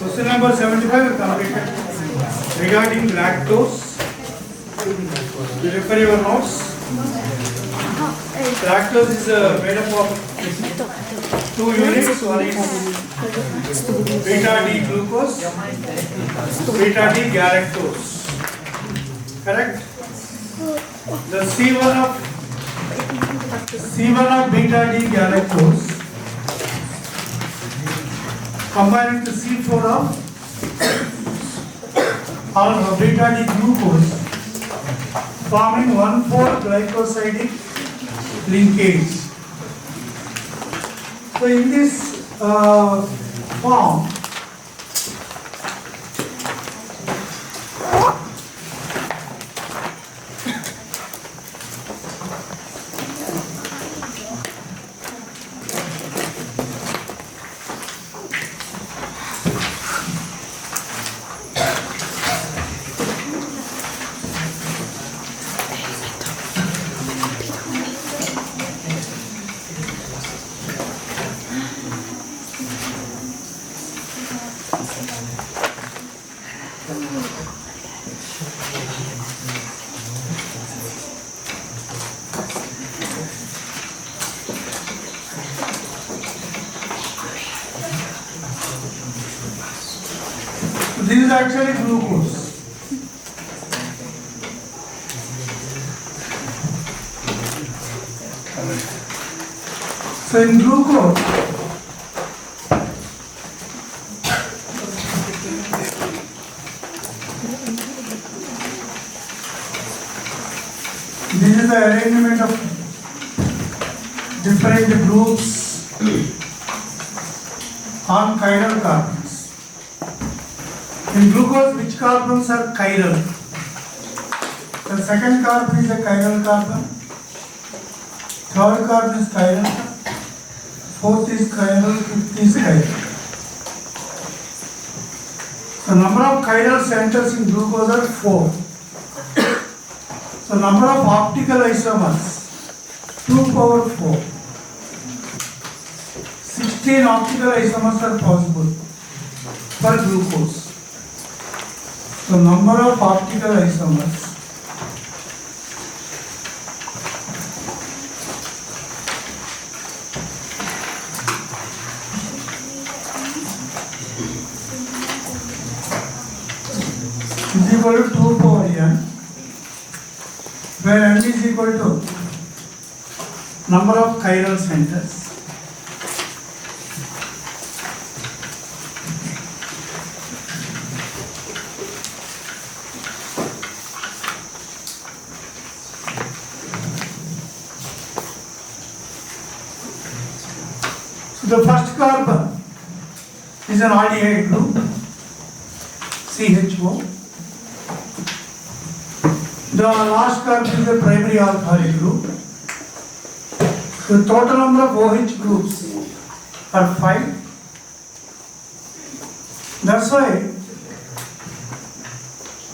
Question number 75 completed. Regarding lactose, you refer your notes. Lactose is made up of two units. One is beta D glucose, beta D galactose. Correct? The C1 of beta D galactose combined with the C4 of beta D glucose, forming 1,4-glycosidic linkage. So in this form, this is actually glucose. So in glucose, this is the arrangement of different groups on chiral carbons. In glucose, which carbons are chiral? The second carbon is a chiral carbon, third carbon is chiral, fourth is chiral, fifth is chiral. So number of chiral centers in glucose are 4. So number of optical isomers, 2 power 4. 16 optical isomers are possible for glucose. So number of optical isomers is equal to 2 power n, where n is equal to number of chiral centers. The first carbon is an aldehyde group, CHO. The last carbon is a primary alcoholic group. The total number of OH groups are 5. That's why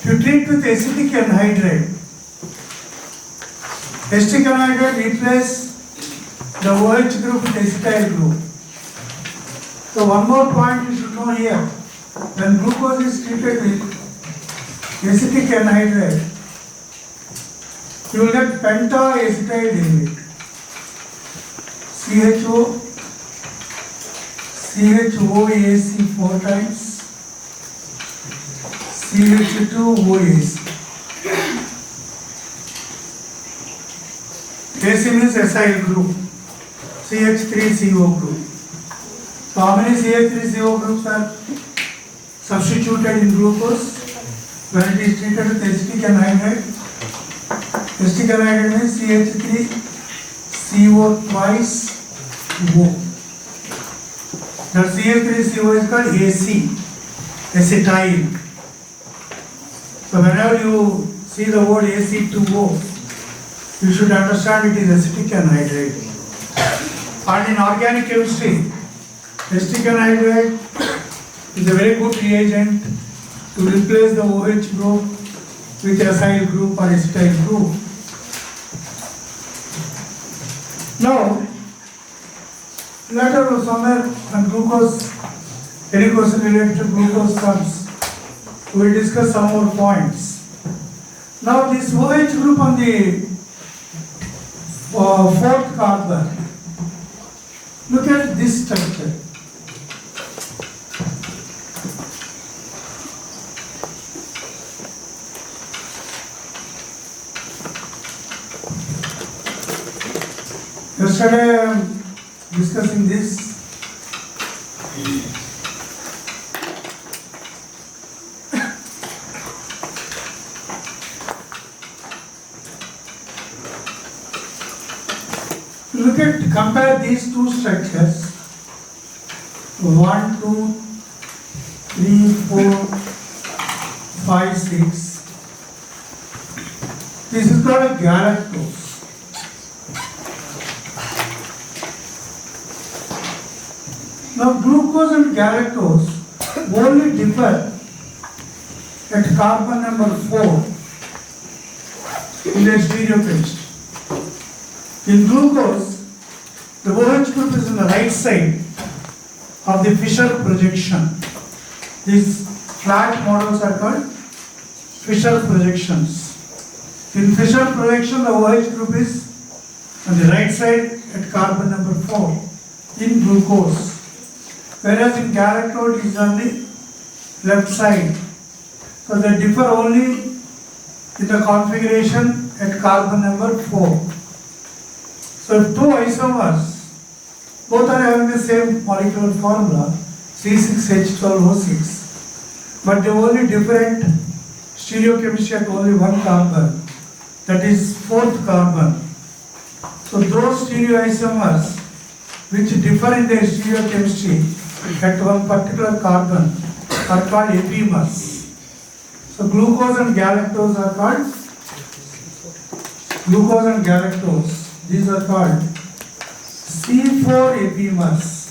if you treat with acetic anhydride, acetic anhydride replaces the OH group with acetyl group. So one more point you should know here, when glucose is treated with acetic anhydride, you will get penta-acetyl derivate. CHO, CHOAC 4 times, CH2OAC. AC means acyl group, CH3CO group. So how many CH3CO groups are substituted in glucose when it is treated with acetic anhydride? Acetic anhydride means CH3CO twice O. That CH3CO is called AC, acetyl. So whenever you see the word AC2O, you should understand it is acetic anhydride. And in organic chemistry, acetic anhydride is a very good reagent to replace the OH group with acyl group or acetyl group. Now, later somewhere when glucose Any question related to glucose comes, we will discuss some more points. Now this OH group on the fourth carbon, look at this structure. Yesterday I am discussing this. Look at, compare these two structures. 1, 2, 3, 4, 5, 6. This is called a galactose. Now glucose and galactose only differ at carbon number 4 in their stereochemistry. In glucose, the OH group is on the right side of the Fischer projection. These flat models are called Fischer projections. In Fischer projection, the OH group is on the right side at carbon number 4 in glucose, whereas in galactose it is on the left side. So they differ only in the configuration at carbon number 4. So if two isomers, both are having the same molecular formula, C6H12O6, but they only different stereochemistry at only one carbon, that is fourth carbon. So those stereoisomers which differ in their stereochemistry at one particular carbon are called epimers. So glucose and galactose are called these are called C4 epimers.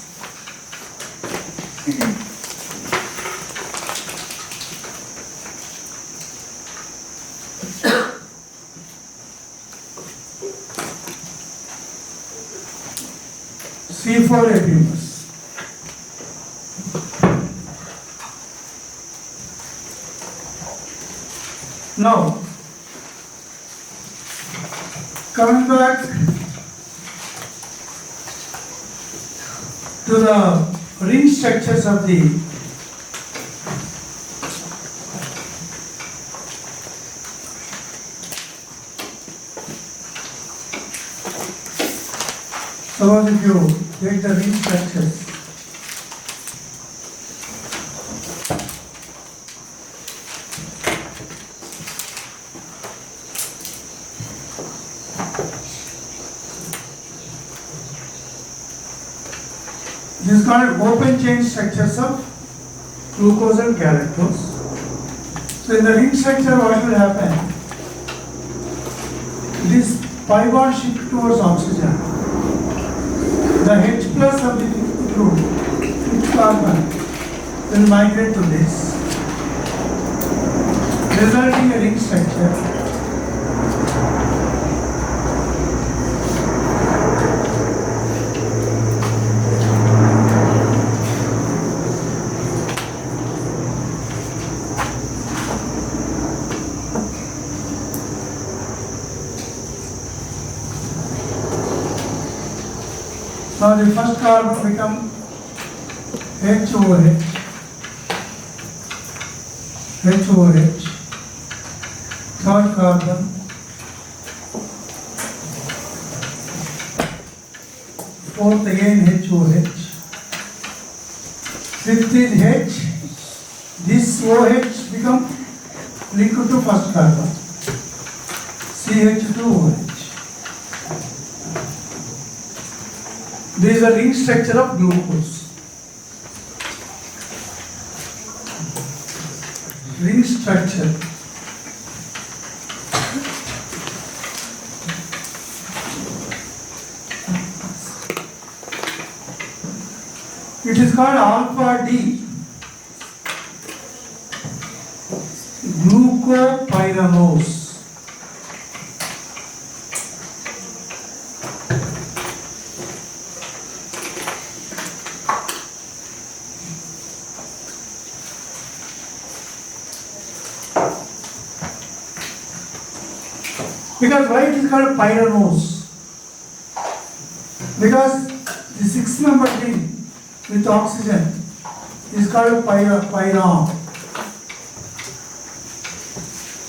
C4 epimers. Now, coming back to the ring structures of the suppose if you take the ring structures, this is called open chain structures of glucose and galactose. So in the ring structure, what will happen? This pi bond shift towards oxygen. The H plus of the group, fifth carbon, will migrate to this, resulting in a ring structure. Now the first carbon become HOH, third carbon, fourth again HOH, fifth is H, this OH become linked to first carbon, CH2OH. This is a ring structure of glucose. Ring structure. It is called alpha D. Glucopyranose. Because why it is called pyranose? Because the 6-member ring with oxygen is called pyron.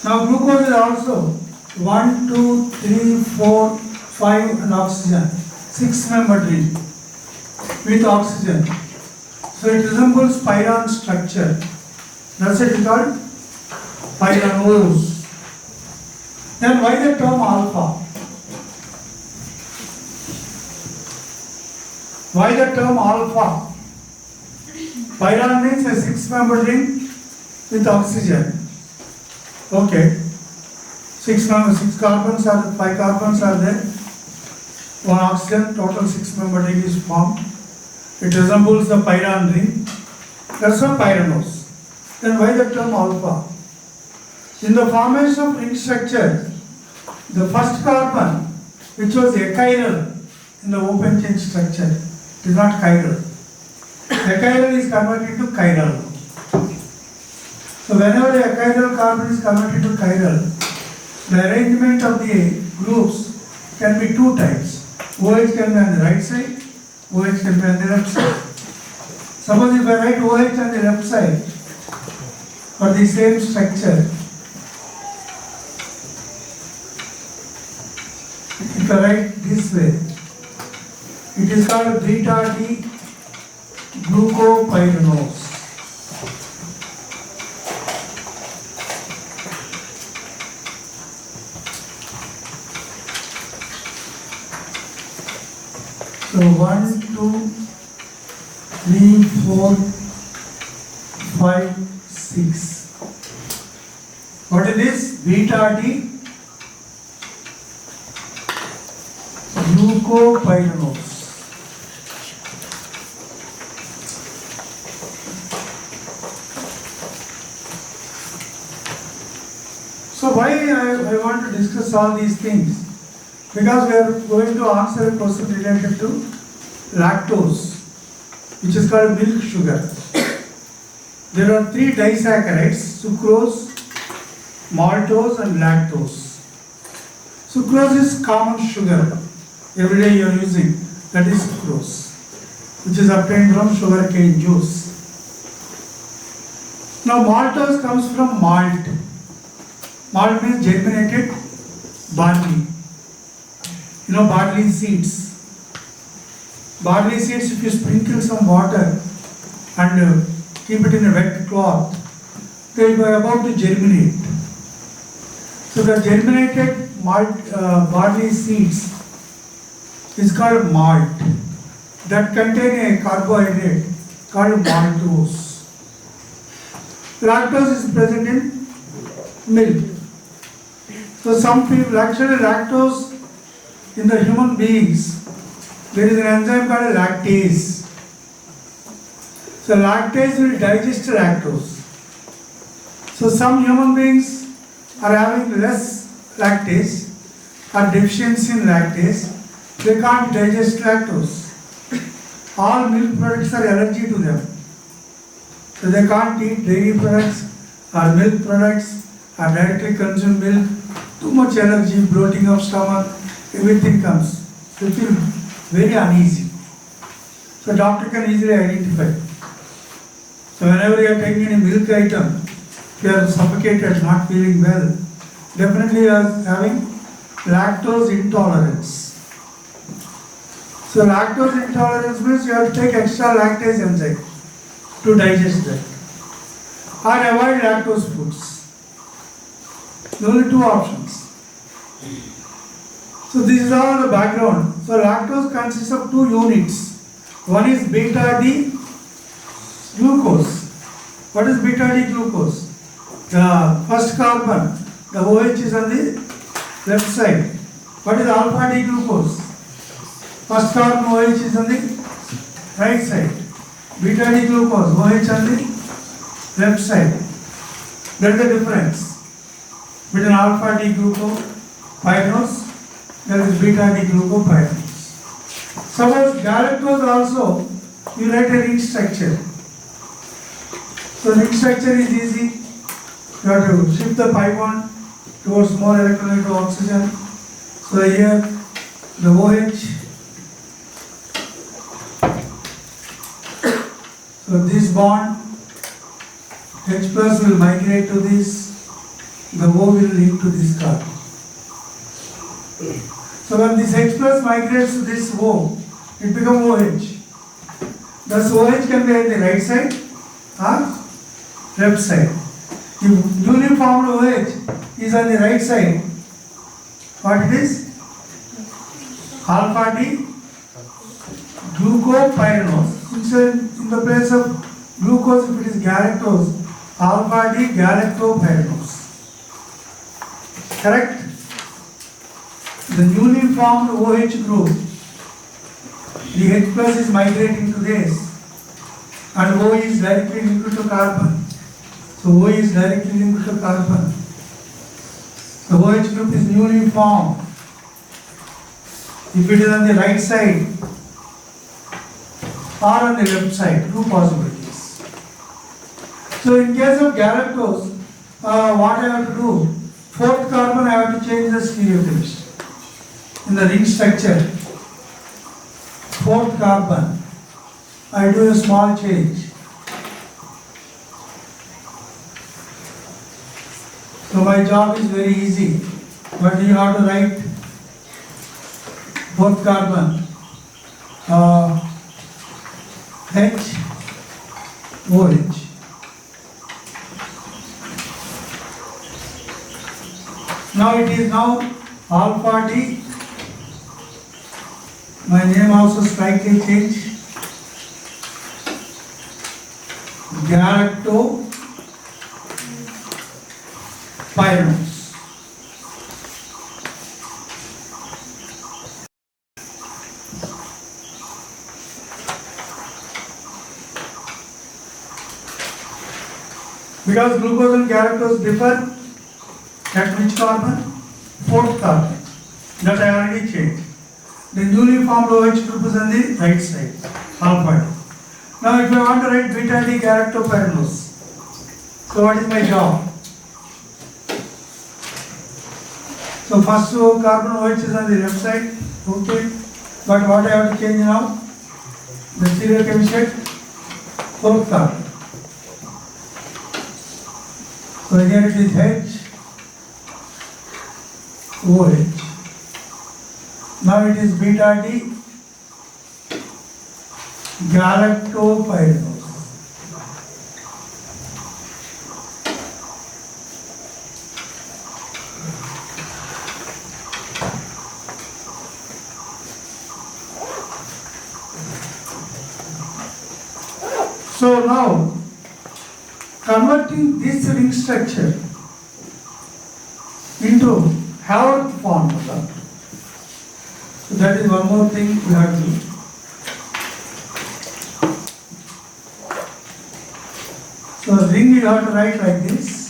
Now glucose is also 1, 2, 3, 4, 5 and oxygen. 6-member ring with oxygen. So it resembles pyron structure. That's it is called pyranose. Then why the term alpha? Why the term alpha? Pyron means a 6-member ring with oxygen. Okay. 6 carbons are 5 carbons are there. 1 oxygen, total 6-member ring is formed. It resembles the pyron ring. That's a pyranose. Then why the term alpha? In the formation of ring structure, the first carbon, which was achiral in the open chain structure, it is not chiral. Achiral is converted to chiral. So whenever a achiral carbon is converted to chiral, the arrangement of the groups can be 2 types. OH can be on the right side, OH can be on the left side. Suppose if I write OH on the left side for the same structure, if I write this way, it is called beta D glucopyranose. So 1, 2, 3, 4, 5, 6. What is this? Beta D glucopyranose. So why I want to discuss all these things? Because we are going to answer a question related to lactose, which is called milk sugar. There are 3 disaccharides: sucrose, maltose and lactose. Sucrose is common sugar. Every day you are using, that is sucrose, which is obtained from sugarcane juice. Now maltose comes from malt. Malt means germinated barley. You know barley seeds. Barley seeds, if you sprinkle some water and keep it in a wet cloth, they will be about to germinate. So the germinated barley seeds is called malt, that contain a carbohydrate called maltose. Lactose is present in milk. So some people, actually lactose in the human beings, there is an enzyme called lactase. So lactase will digest lactose. So some human beings are having less lactase or deficiency in lactase. They can't digest lactose. All milk products are allergy to them. So they can't eat dairy products or milk products or directly consume milk. Too much allergy, bloating of stomach, everything comes. They feel very uneasy. So doctor can easily identify. So whenever you are taking any milk item, if you are suffocated, not feeling well, definitely you are having lactose intolerance. So lactose intolerance means you have to take extra lactase enzyme to digest that. Or avoid lactose foods. There are only 2 options. So this is all the background. So lactose consists of 2 units. One is beta D glucose. What is beta D glucose? The first carbon, the OH is on the left side. What is alpha D glucose? First carbon OH is on the right side. Beta D glucose, OH on the left side. That is the difference between alpha D glucopyranose, that is beta D glucopyranose. Suppose galactose also, you write a ring structure. So ring structure is easy. You have to shift the pi bond towards more electron into oxygen. So here the OH, so this bond H plus will migrate to this, the O will link to this carbon. So when this H plus migrates to this O, it becomes OH. Thus OH can be at the right side or left side. If newly formed OH is on the right side, what it is? Alpha D glucopyranose. Instead, in the place of glucose, if it is galactose, alpha D galactopyranose. Correct? The newly formed OH group, the H plus is migrating to this, and O is directly linked to carbon. So O is directly linked to carbon. The OH group is newly formed. If it is on the right side or on the left side, two possibilities. So in case of galactose, what I have to do? Fourth carbon I have to change the stereochemistry. In the ring structure, fourth carbon, I do a small change. So my job is very easy. What do you have to write? Fourth carbon, H, OH. Now it is now alpha D. My name also slightly changed. Galactopyranose. Because glucose and galactose differ at which carbon? Fourth carbon. That I already changed. The newly formed OH group is on the right side, alpha D. Now if I want to write beta D galactopyranose, so what is my job? So first carbon OH is on the left side, okay. But what I have to change now? The stereochemistry, fourth carbon. So here it is H, OH. Now it is beta D galactopyranose. So now converting this ring structure into Haworth formula. So that is one more thing we have to do. So ring you have to write like this.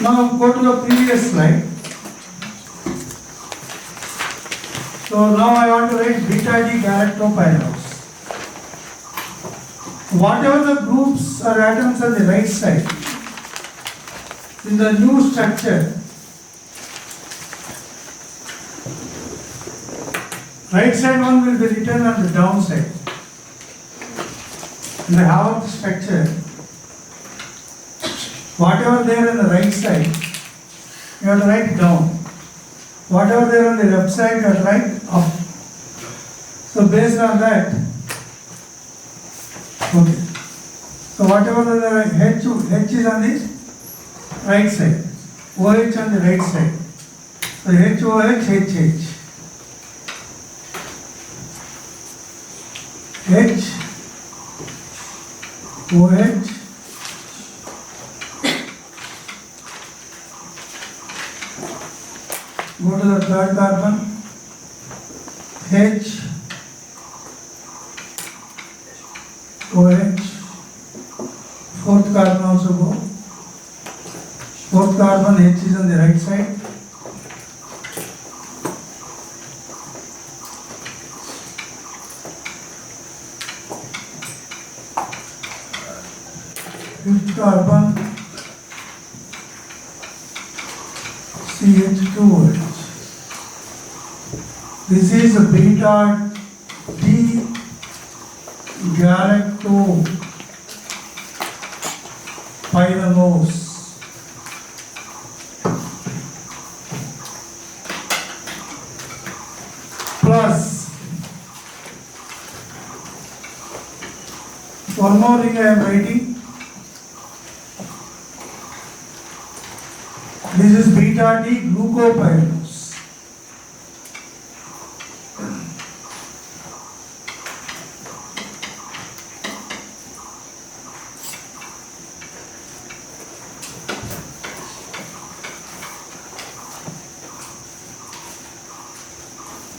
Now go to the previous slide. So now I want to write beta D galactopyranose. Whatever the groups or atoms on the right side, in the new structure, right side one will be written on the downside. In the Haworth structure, whatever there on the right side, you have to write down. Whatever there on the left side, you have to write up. So based on that, okay. So whatever the H is on the right side, OH on the right side. So HOH, HH. H, OH, go to the third carbon, H, OH, Fourth carbon also go. Fourth carbon H is on the right side. Fifth carbon CH2H. This is a beta D galactopyranose. Plus one more thing I am writing. This is beta D glucopyranose.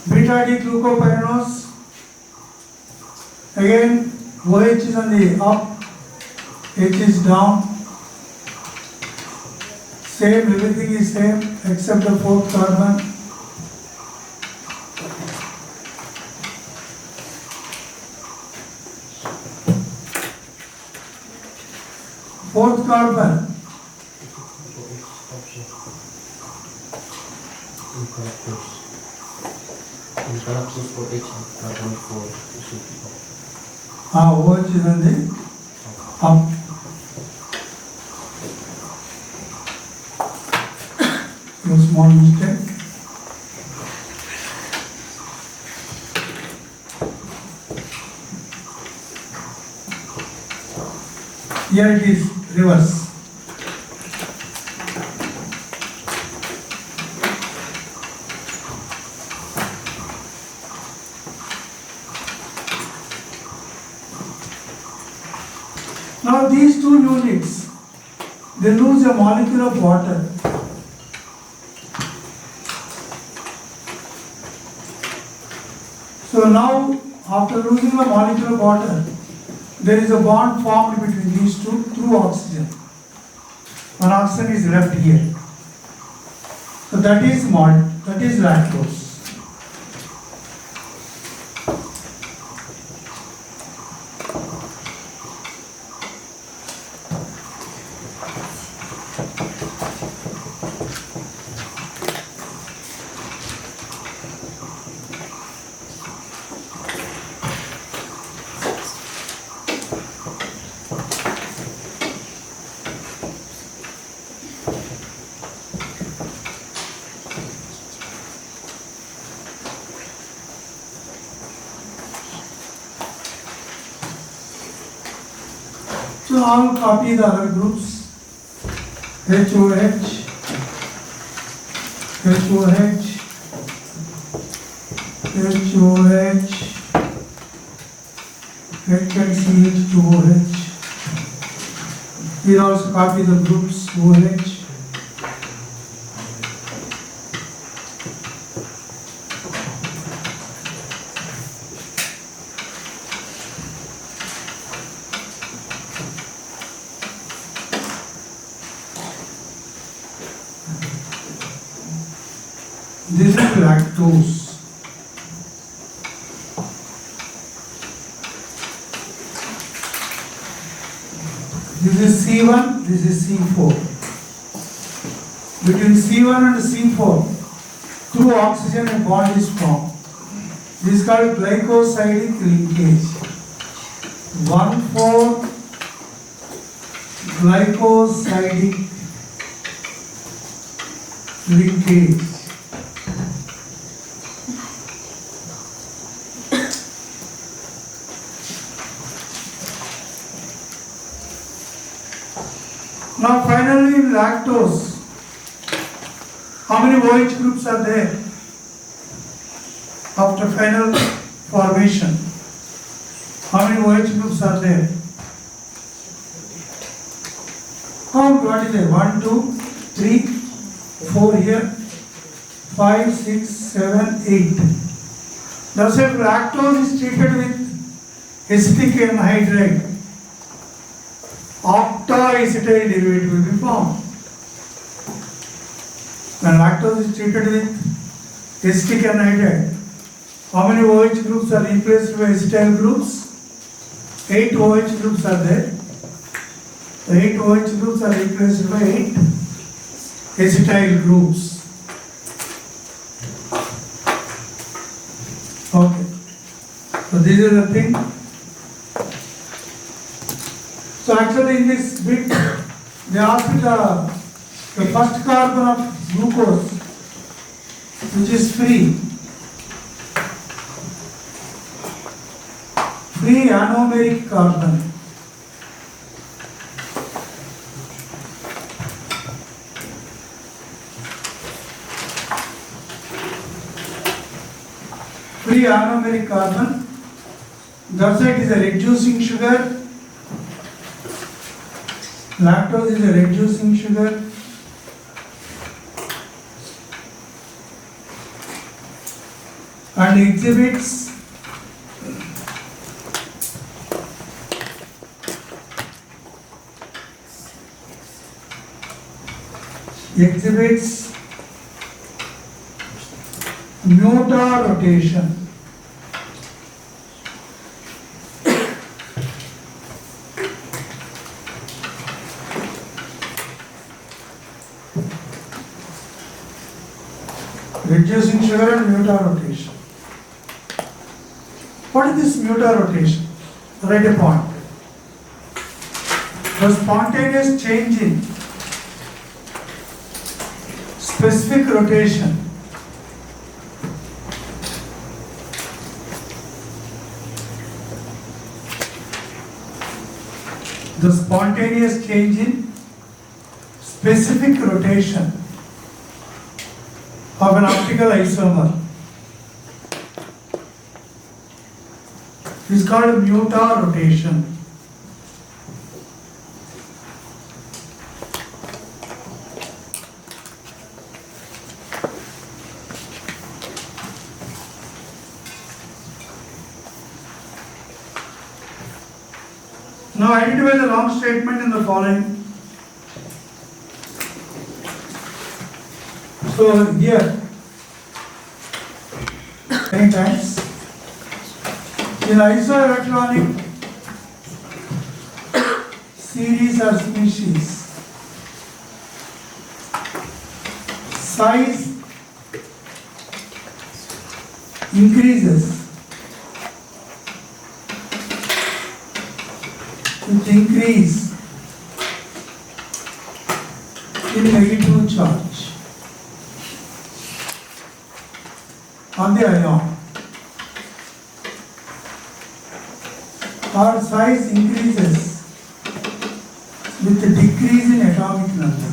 Beta D glucopyranose. Again, OH is on the up, H is down. Same, everything is same except the fourth carbon. Fourth carbon. OH is on the up. A small mistake. Here it is reverse. Now these two units, they lose a molecule of water. So now, after losing the molecule of water, there is a bond formed between these two through oxygen. One oxygen is left here. So that is malt, that is lactose. So I will copy the other groups. HOH, HOH, HOH, H and CH2OH. Here also copy the groups OH. This is lactose. This is C1, this is C4. Between C1 and C4, through oxygen a bond is formed. This is called glycosidic linkage. 1,4 glycosidic linkage. Now finally in lactose, how many OH groups are there after final formation? How many OH groups are there? Count what is there? 1, 2, 3, 4 here, 5, 6, 7, 8. Now say lactose is treated with acetic anhydride. octoacetyl derivative will be formed. When lactose is treated with acetic anhydride, how many OH groups are replaced by acetyl groups? 8 OH groups are there. The 8 OH groups are replaced by 8 acetyl groups. Okay. So this is the thing. So actually in this bit, they ask the first carbon of glucose, which is free anomeric carbon. Free anomeric carbon. That's why it is a reducing sugar. Lactose is a reducing sugar. And exhibits mutar rotation. Reducing sugar and mutar rotation. What is this mutar rotation? Write a point. The spontaneous change in specific rotation of an optical isomer is called mutar rotation. Now identify the wrong statement in the following. So here, many times, in isoelectronic series or species, size increases with increase in negative charge on the ion, or size increases with a decrease in atomic number.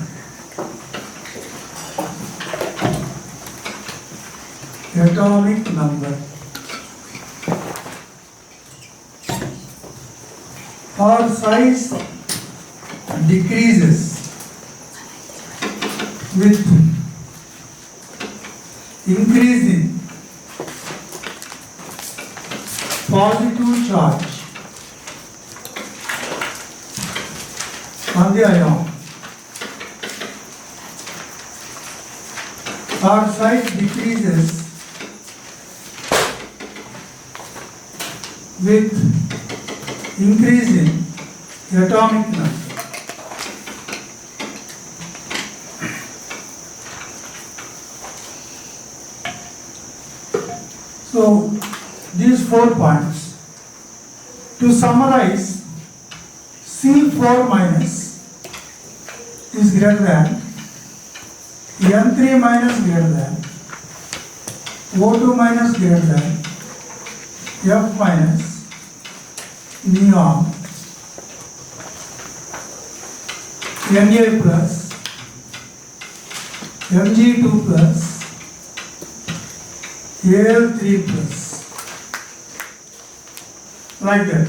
Atomic number. Or size decreases with increase in positive charge on the ion, or size decreases with increase in atomic number. So these 4 points. To summarize, C4 minus is greater than N3 minus greater than O2 minus greater than F minus neon, Na plus, Mg2 plus, Al3 plus, like that.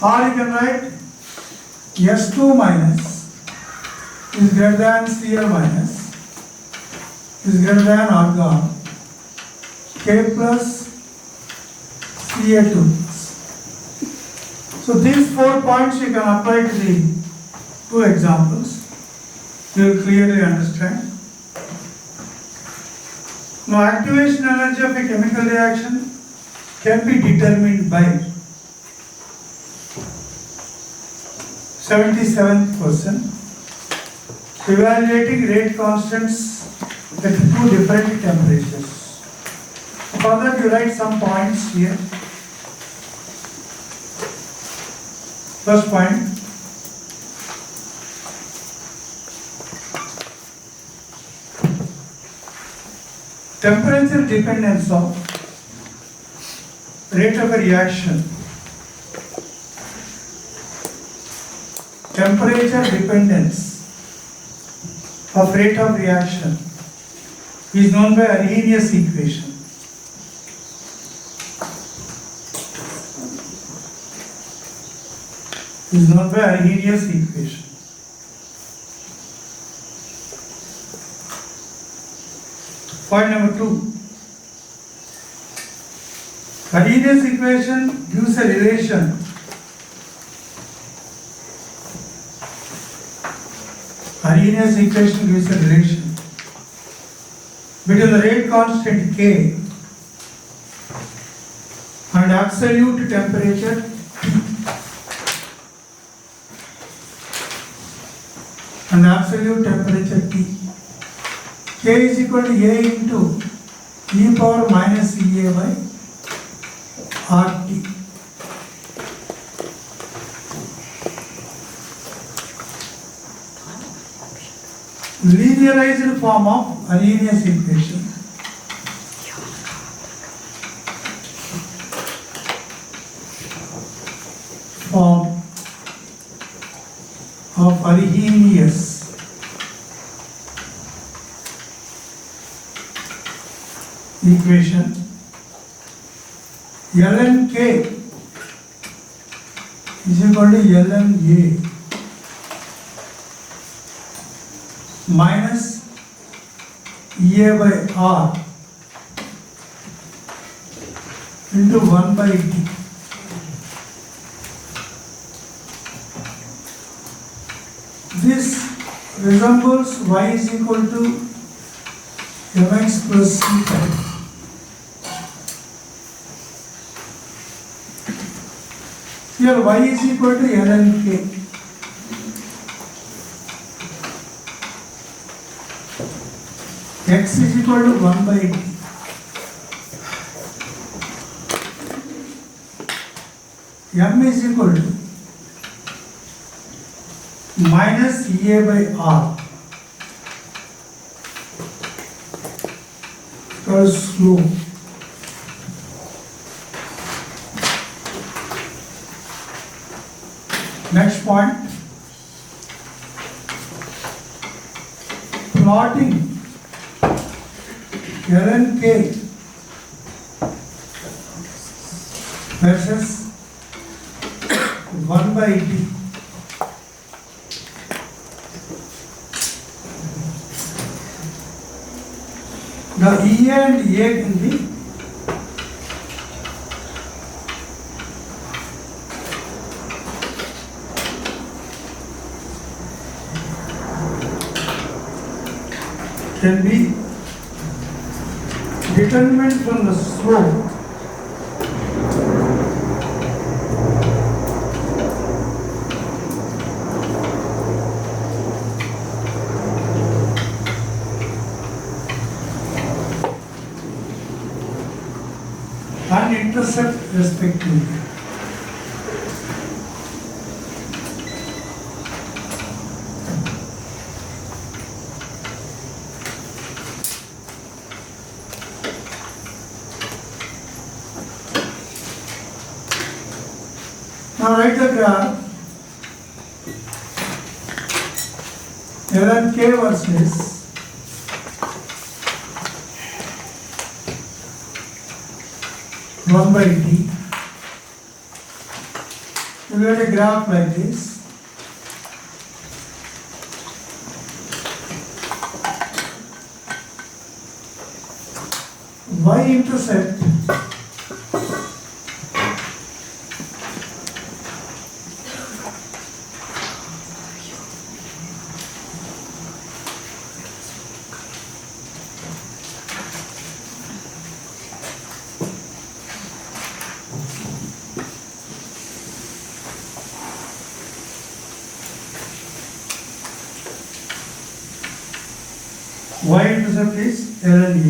Or you can write S2 minus is greater than Cl minus is greater than argon, K plus Ca2 plus. So these 4 points you can apply to the 2 examples. You will clearly understand. Now activation energy of a chemical reaction can be determined by 77th question. Evaluating rate constants at 2 different temperatures. For that you write some points here. First point. Temperature dependence of rate of a reaction. Temperature dependence of rate of reaction is known by Arrhenius equation. Is known by Arrhenius equation. Point number 2. Arrhenius equation gives a relation Arrhenius equation gives a relation between the rate constant K and absolute temperature and absolute temperature T. K is equal to A into e power minus EA by RT. Linearized form of Arrhenius equation. Form of Arrhenius equation. ln K is equal to ln A minus EA by R into 1 by T. This resembles y is equal to mx plus c type. Here y is equal to ln K. X is equal to 1 by T. M is equal to minus EA by R. Because slow. Next point. Plotting ln K versus 1 by T. The E and A can be determined from the slope and intercept respectively. Now write the graph ln K versus one by T. You get a graph like this. Y-intercept Y-intercept is L and A.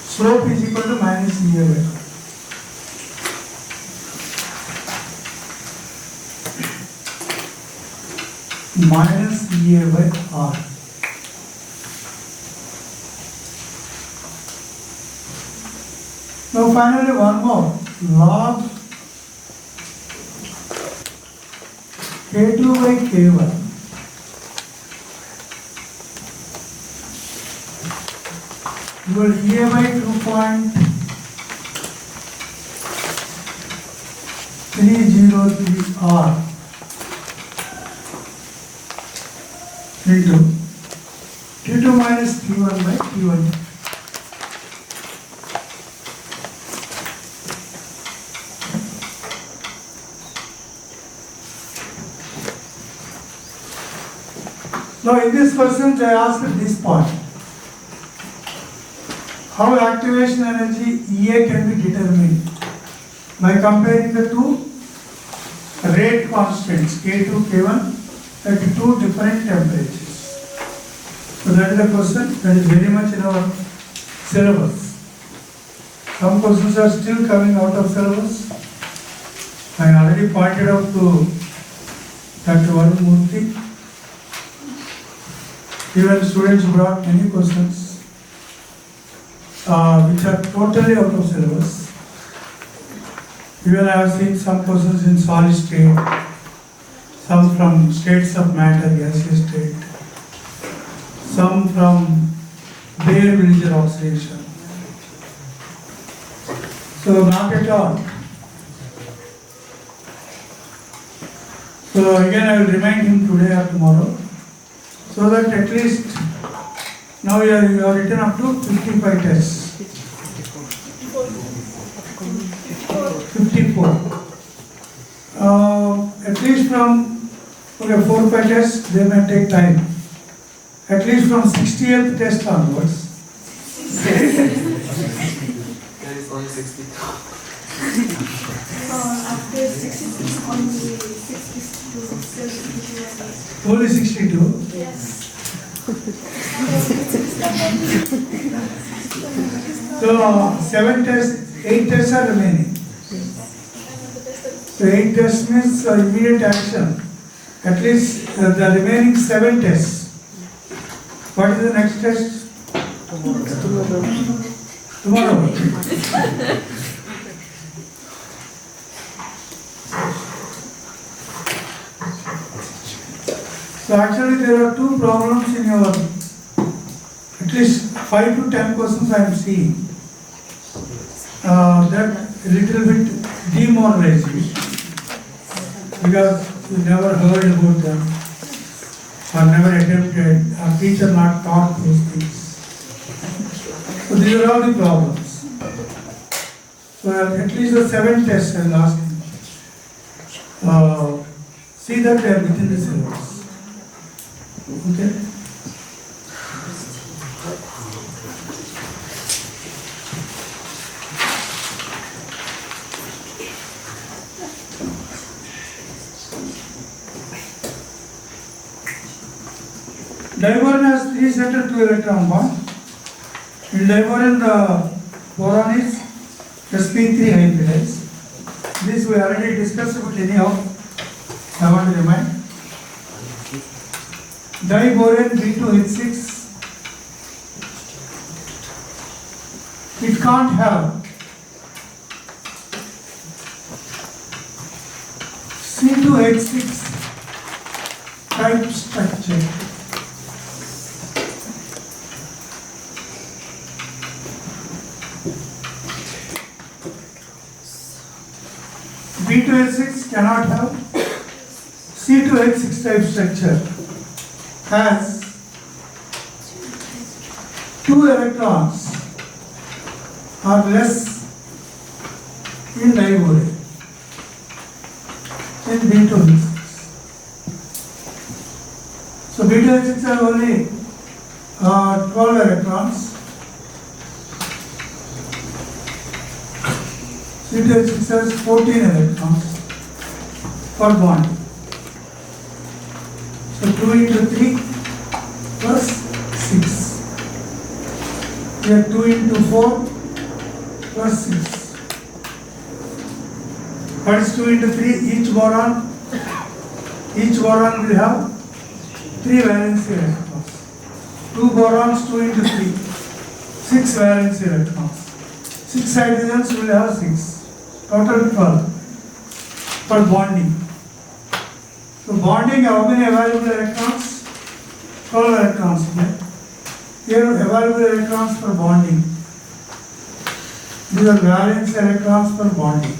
Slope is equal to minus EA by R. Minus EA by R. Now finally one more. Log K2 by K1 equal EA by 2.303 R into T2 minus T1 by T1. Now in this question I asked this point. How activation energy EA can be determined by comparing the two rate constants K2, K1 at two different temperatures. So that is the question that is very much in our syllabus. Some questions are still coming out of syllabus. I already pointed out to Dr. Varun Murthy. Even students brought many questions which are totally out of syllabus. Even I have seen some questions in solid state, some from states of matter, gaseous state, some from Bayer-Williger oxidation. So not at all. So again I will remind him today or tomorrow, so that at least now you have written up to 55 tests. 54. At least from 4-5 tests, they may take time. At least from 60th test onwards. There is only 60. After 66, only 62, 72. Only 62. Yes. So 7 tests, 8 tests are remaining. So 8 tests means immediate action. At least the remaining 7 tests. What is the next test? Tomorrow. So actually there are two problems in your, at least 5 to 10 questions I am seeing. That a little bit demoralizing because you never heard about them or never attempted, or teacher not taught those things. So these are all the problems. So at least the 7 tests I will ask him. See that they are within the syllabus. Okay? Diboron has 3 center 2 electron bond. In diboron the boron is sp3 hybridized. This we already discussed, but anyhow I want to remind. Diboron B2H6, it can't have C2H6 type structure. B2H6 cannot have C2H6 type structure. Has 2 electrons or less in diboron in B2H6. So B2H6 have only 12 electrons. C2H6 has 14 electrons. for bonding. So 2 into 3 plus 6. Here 2 into 4 plus 6. What is 2 into 3? Each boron will have 3 valency electrons. 2 borons, 2 into 3, 6 valency electrons. 6 hydrogens will have 6. Total 12 for bonding. So bonding, how many available electrons? 12 electrons. Here available electrons for bonding. These are valence electrons for bonding.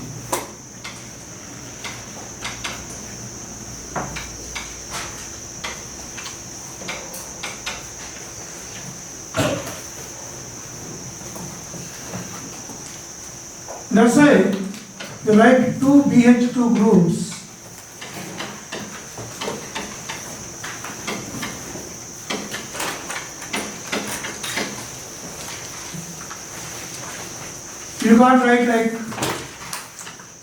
That's why you write 2 BH2 groups. You can't write like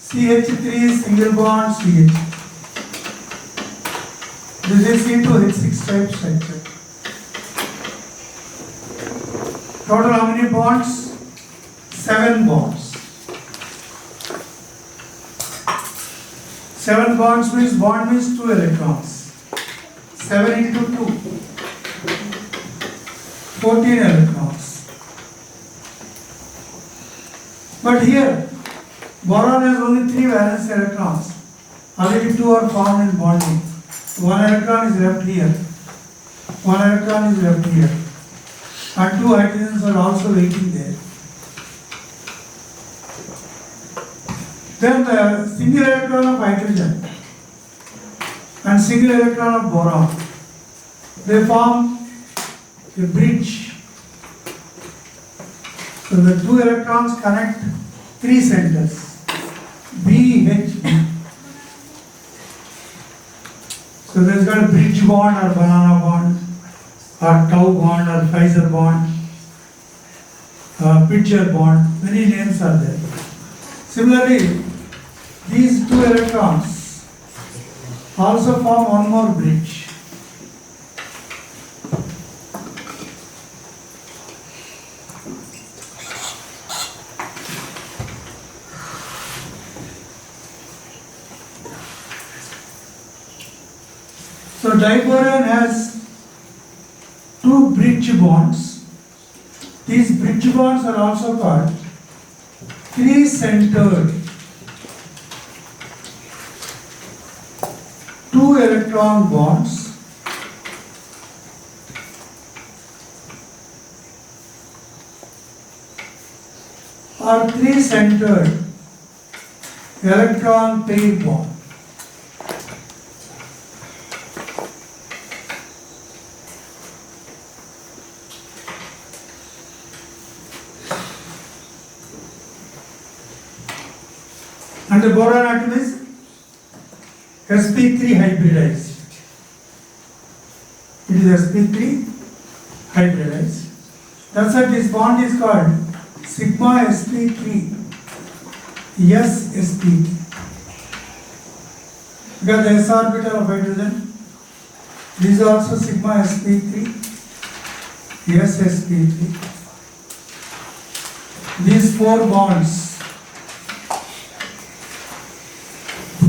CH3 single bond CH. This is C2H6 type structure. Total how many bonds? 7 bonds. 7 bonds means bond means 2 electrons. 7 into 2. 14 electrons. But here, boron has only 3 valence electrons. Already 2 are found in bonding. 1 electron is left here. 1 electron is left here. And 2 hydrogens are also waiting there. Then the single electron of hydrogen and single electron of boron, they form a bridge. So the 2 electrons connect 3 centers, B, H, B. So there's got a bridge bond or banana bond or tau bond or Pfizer bond, pitcher bond, many names are there. Similarly, these 2 electrons also form one more bridge. So diboron has 2 bridge bonds. These bridge bonds are also called 3-centered 2 electron bonds or 3-centered electron pair bond. And the boron atom is sp3 hybridized. It is sp3 hybridized. That's why this bond is called sigma sp3 s sp3. Because the s orbital of hydrogen, this is also sigma sp3 s sp3. These 4 bonds,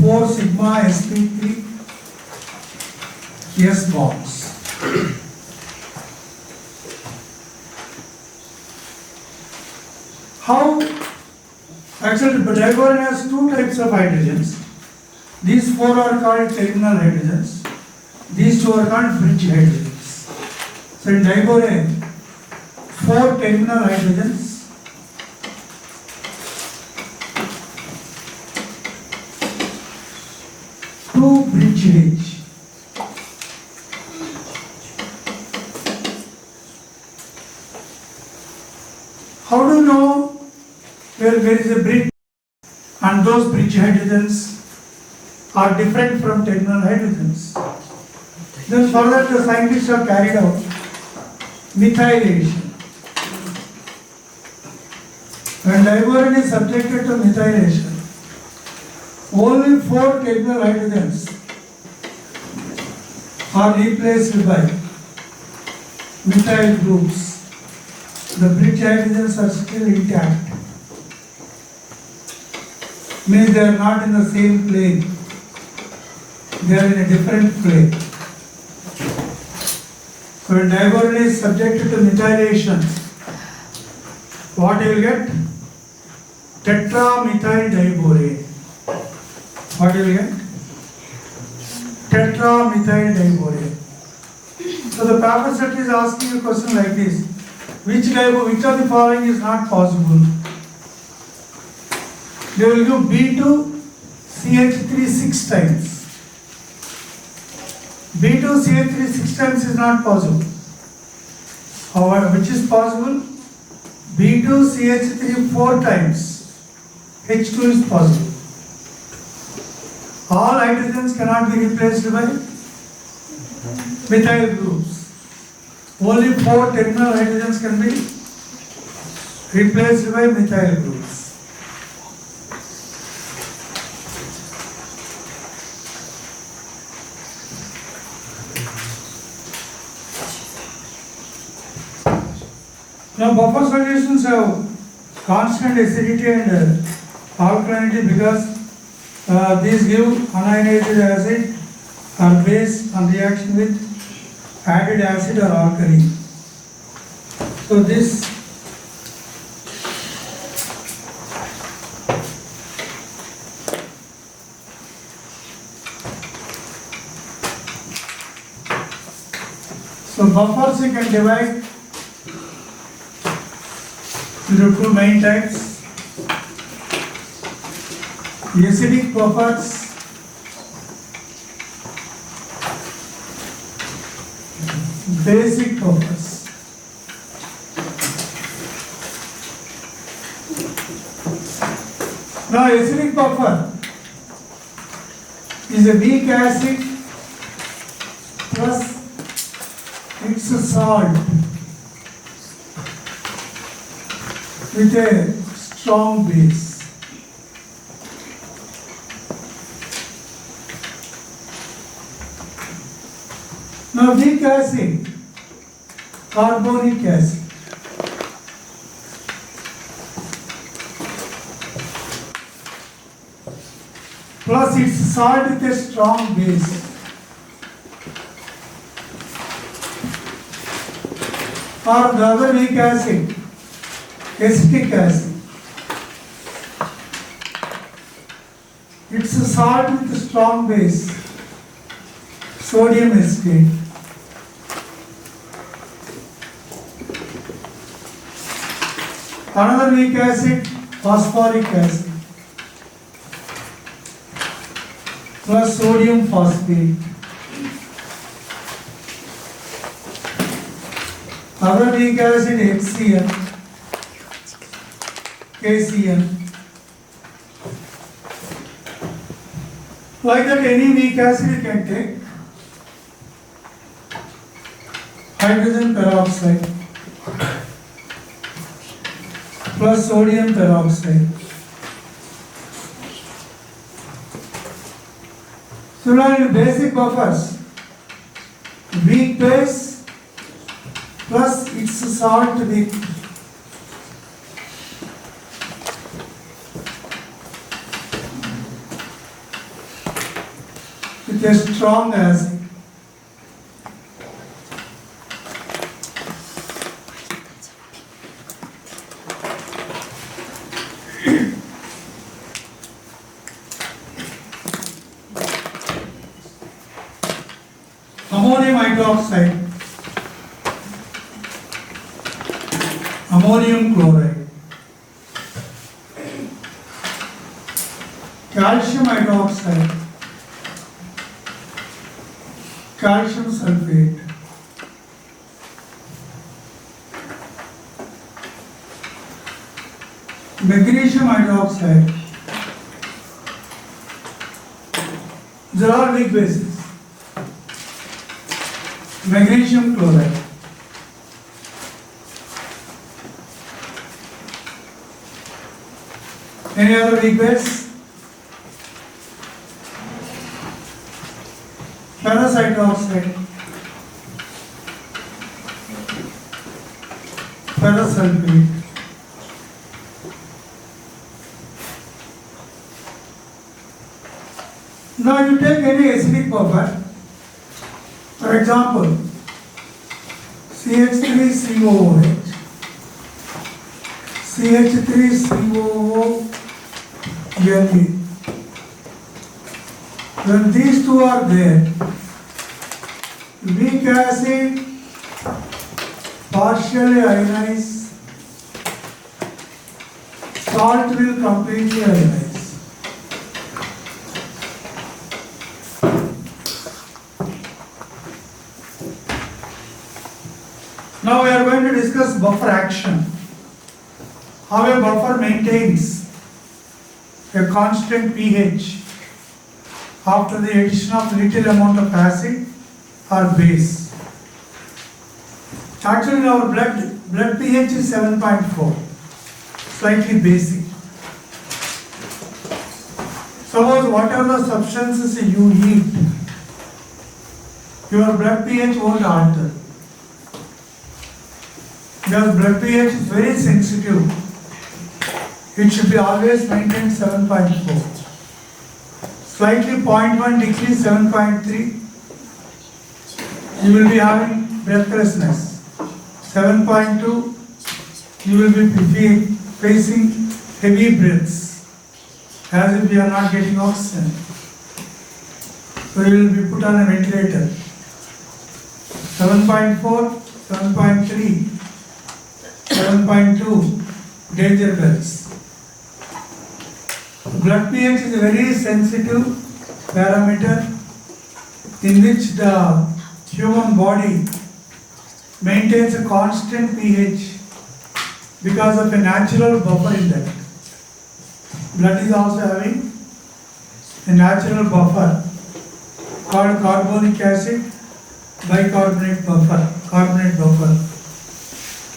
4 sigma sp3 s bonds. How? Actually, the diboron has 2 types of hydrogens. These 4 are called terminal hydrogens. These 2 are called bridge hydrogens. So in diboron, 4 terminal hydrogens, 2 bridge H. How do you know where there is a bridge and those bridge hydrogens are different from terminal hydrogens? Then further the scientists have carried out methylation. When diboron is subjected to methylation, Only 4 terminal hydrogens are replaced by methyl groups. The bridge hydrogens are still intact. Means they are not in the same plane. They are in a different plane. So when diborane is subjected to methylation, what you will get? Tetramethyl diborane. What you will get? Tetramethyl diborane. So the paper set is asking a question like this. Which of the following is not possible? They will give B2CH3 6 times. B2CH3 6 times is not possible. However, which is possible? B2CH3 4 times. H2 is possible. All hydrogens cannot be replaced by methyl groups. Only 4 terminal hydrogens can be replaced by methyl groups. Now buffer solutions have constant acidity and alkalinity because these give unionized acid or base on reaction with added acid or alkali. So this buffers you can divide into 2 main types. Acidic buffers basic buffers. Now acidic buffer is a weak acid plus its salt with a strong base. Now weak acid, carbonic acid. Plus its salt with a strong base. Or the other weak acid, acetic acid. It's a salt with a strong base, sodium acetate. Another weak acid, phosphoric acid plus sodium phosphate. Other weak acid, HCl, KCl. Like that, any weak acid you can take. Hydrogen peroxide plus sodium peroxide. Similarly, basic buffers, weak base plus its salt weak. With a strong acid. Ammonium hydroxide, ammonium chloride, calcium hydroxide, calcium sulfate, magnesium hydroxide. These are all weak bases. Magnesium chloride. Any other weak base? ferrous hydroxide, ferrous sulfate. Now you take any acidic buffer, for example, CH3COOH, CH3COONE. When these two are there, weak acid partially ionize, salt will completely ionize. Now we are going to discuss buffer action. How a buffer maintains a constant pH after the addition of little amount of acid or base. Actually our blood pH is 7.4, slightly basic. Suppose whatever the substances you eat, your blood pH won't alter. Because blood pH is very sensitive, it should be always maintained 7.4. Slightly 0.1 decrease 7.3, you will be having breathlessness. 7.2, you will be facing heavy breaths, as if you are not getting oxygen. So you will be put on a ventilator. 7.4, 7.3, 7.2, danger bells. Blood pH is a very sensitive parameter in which the human body maintains a constant pH because of a natural buffer in that. Blood is also having a natural buffer called carbonic acid bicarbonate buffer, carbonate buffer.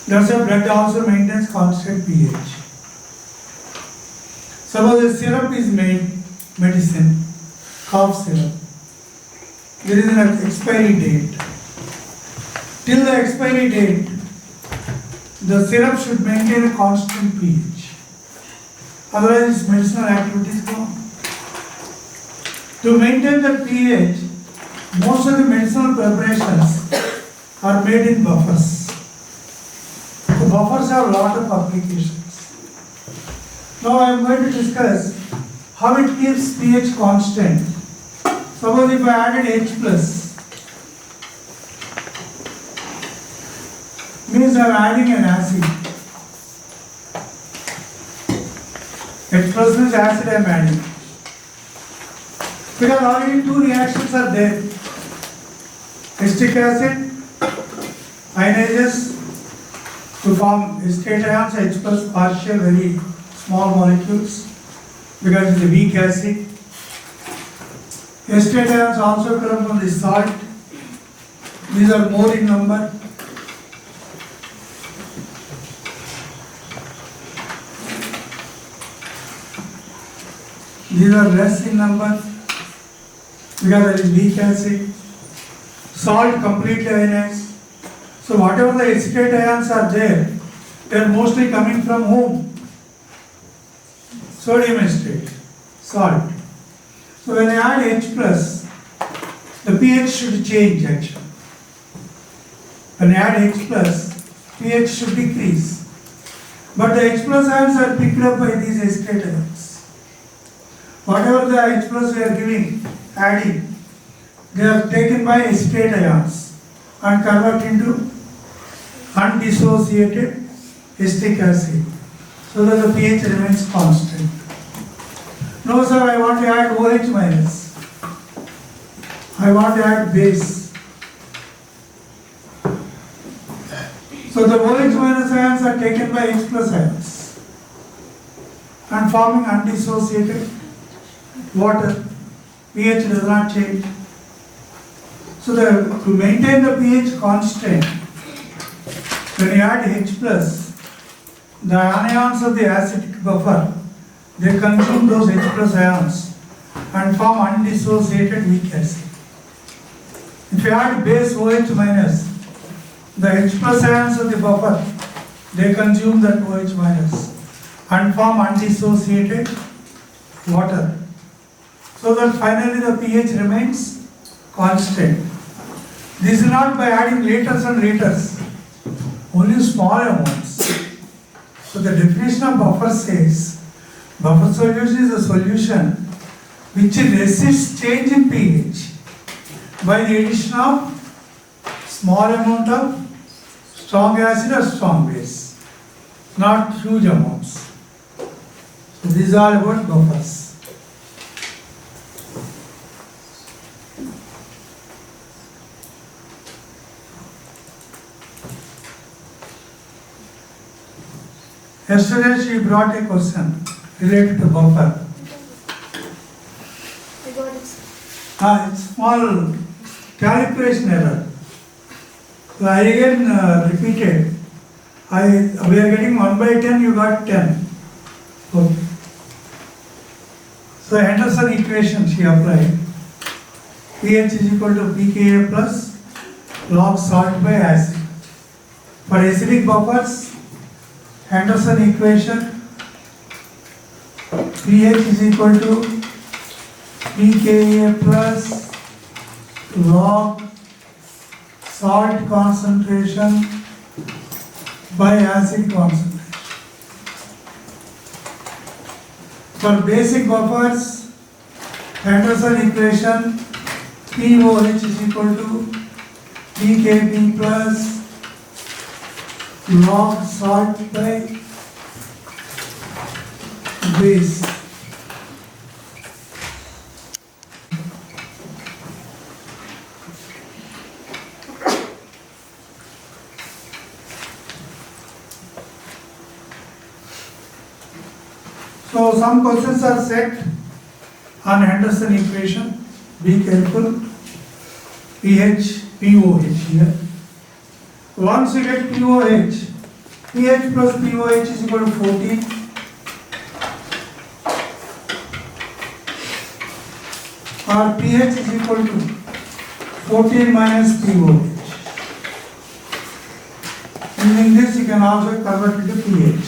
That's why blood also maintains constant pH. Suppose a syrup is made, medicine, cough syrup. There is an expiry date. Till the expiry date, the syrup should maintain a constant pH. Otherwise, its medicinal activity is gone. To maintain the pH, most of the medicinal preparations are made in buffers. The buffers have a lot of applications. Now I am going to discuss how it keeps pH constant. Suppose if I added H plus, means I am adding an acid. H plus means acid I am adding. Because already two reactions are there. Acetic acid ionizes to form acetate ions, H plus partial, very small molecules, because it is a weak acid. Acetate ions also come from the salt. These are more in number. These are less in number because that is weak acid. Salt completely ionized. So whatever the acetate ions are there, they are mostly coming from whom? Sodium acetate, salt. So when I add H plus, the pH should change actually. When I add H plus, pH should decrease. But the H plus ions are picked up by these acetate ions. Whatever the H plus we are adding, they are taken by acetate ions and convert into undissociated acetic acid, so that the pH remains constant. No sir, I want to add OH minus. I want to add base. So the OH minus ions are taken by H plus ions and forming undissociated water. pH does not change. So to maintain the pH constant, when you add H plus, the anions of the acidic buffer, they consume those H plus ions and form undissociated weak acid. If you add base OH minus, the H plus ions of the buffer, they consume that OH minus and form undissociated water. So that finally the pH remains constant. This is not by adding liters and liters, only small amounts. So the definition of buffer says, buffer solution is a solution which resists change in pH by the addition of small amount of strong acid or strong base, not huge amounts. So this is all about buffers. Yesterday she brought a question related to buffer. I got it. It's small calculation error. So I again repeated. We are getting 1 by 10, you got 10. Okay. So Henderson equation she applied. pH is equal to pKa plus log salt by acid. For acidic buffers, Henderson equation, pH is equal to pKa plus log salt concentration by acid concentration. For basic buffers, Henderson equation, pOH is equal to pKb plus log salt by base. So some questions are set on Henderson equation. Be careful. pH, pOH here. Once you get pOH, pH plus pOH is equal to 14. Or pH is equal to 14 minus pOH. Using this you can also convert it to pH.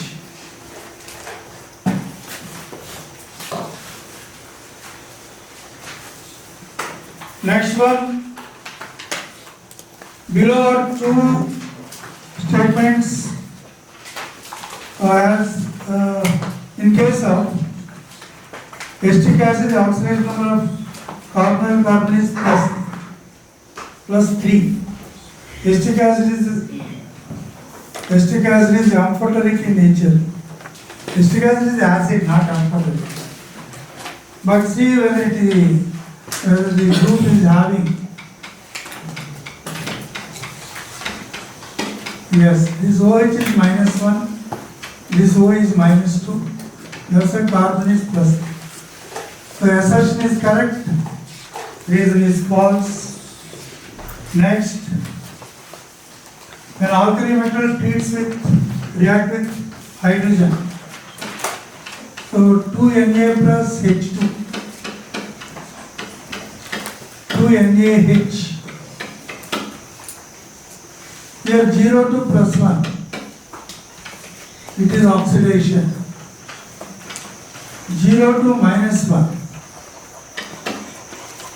Next one. Below are two statements as in case of acetic acid, the oxidation number of carbonyl carbon is plus 3. Acetic acid is amphoteric in nature. Acetic acid is acid, not amphoteric. But see whether the group is having. Yes, this OH is minus 1, this OH is minus 2, therefore carbon is plus. So assertion is correct, reason is false. Next, when alkali metal react with hydrogen, so 2Na plus H2, 2NaH. Here 0 to plus 1, it is oxidation. 0 to minus 1,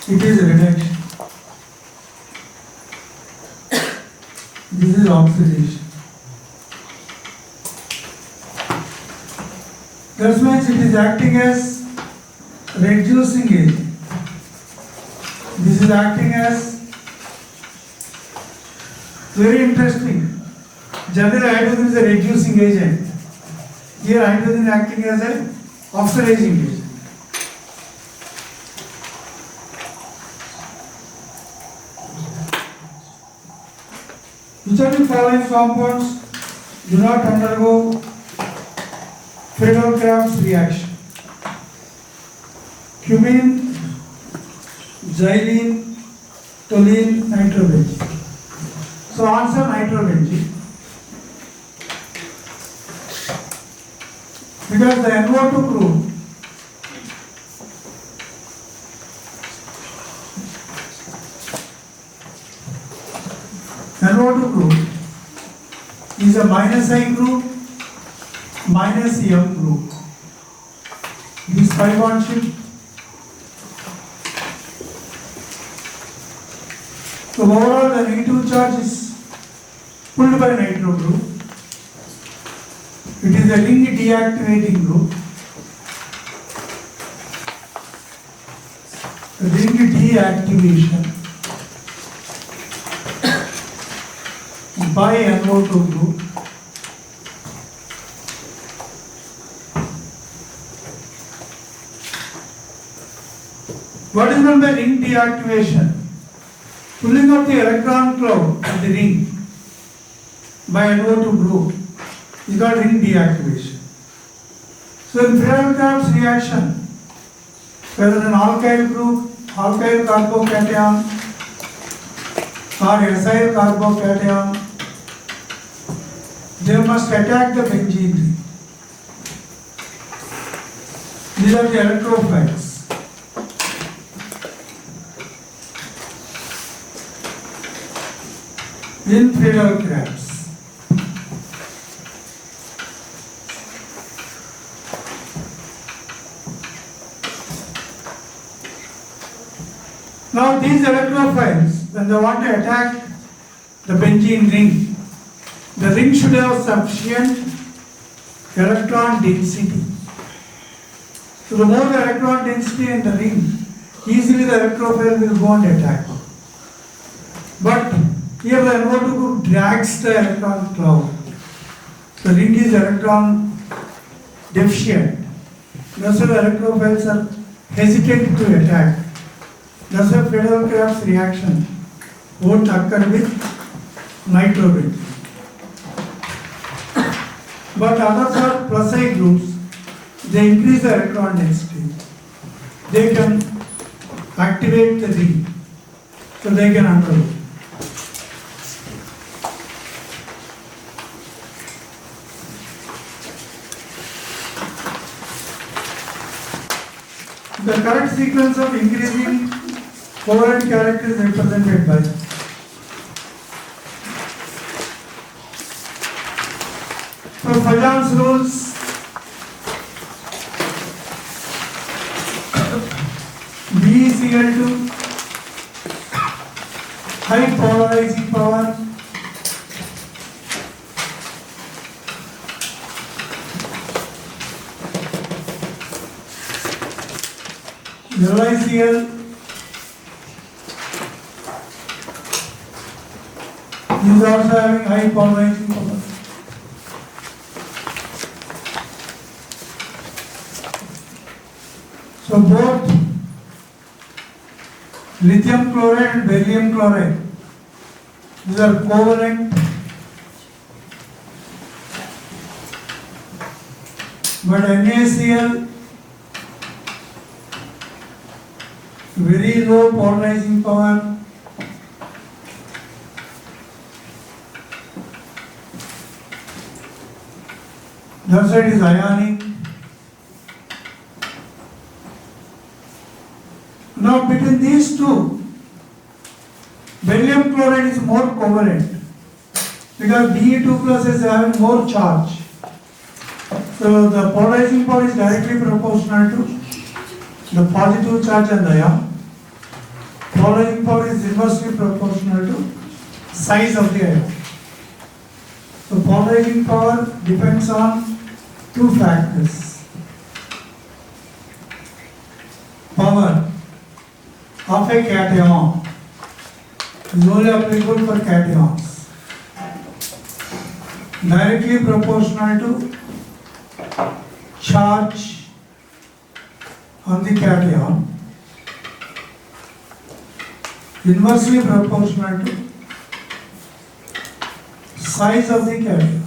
it is reduction. This is oxidation. That means it is acting as reducing agent. This is acting as very interesting. Generally, hydrogen is a reducing agent. Here, hydrogen is acting as an oxidizing agent. Which of the following compounds do not undergo Friedel-Crafts reaction? Cumene, xylene, toluene, nitrobenzene. So answer nitrobenzene. Because the NO2 group a minus I group, minus M group. This pi bond shift. So overall the negative charge is pulled by nitro group. It is a ring deactivating group. Ring deactivation by NO2 group. What is meant by ring deactivation? Pulling of the electron cloud of the ring by NO2 group is called ring deactivation. So in Friedel-Crafts reaction, whether an alkyl group, alkyl carbocation or acyl carbocation, they must attack the benzene ring. These are the electrophiles. In Friedel-Crafts. Now these electrophiles, when they want to attack the benzene ring, the ring should have sufficient electron density. So the more the electron density in the ring, easily the electrophile will go and attack. But here the NO2 group drags the electron cloud. The ring is electron deficient. That's why the electrophiles are hesitant to attack. That's why Friedel-Crafts reaction won't occur with nitrogen. But others are plus I groups. They increase the electron density. They can activate the ring. So they can undergo. The correct sequence of increasing covalent character is represented by Fajan's rules. B is equal to high polarizing power LICL is also having high polarizing power. So both lithium chloride and beryllium chloride, these are covalent, but NaCl very low polarizing power. That side is ionic. Now between these two, beryllium chloride is more covalent because Be2 plus is having more charge. So the polarizing power is directly proportional to the positive charge on the ion. Polarizing power is inversely proportional to size of the ion. So polarizing power depends on two factors. Power of a cation is only applicable for cations. Directly proportional to charge on the cation. Inversely proportional to size of the cation.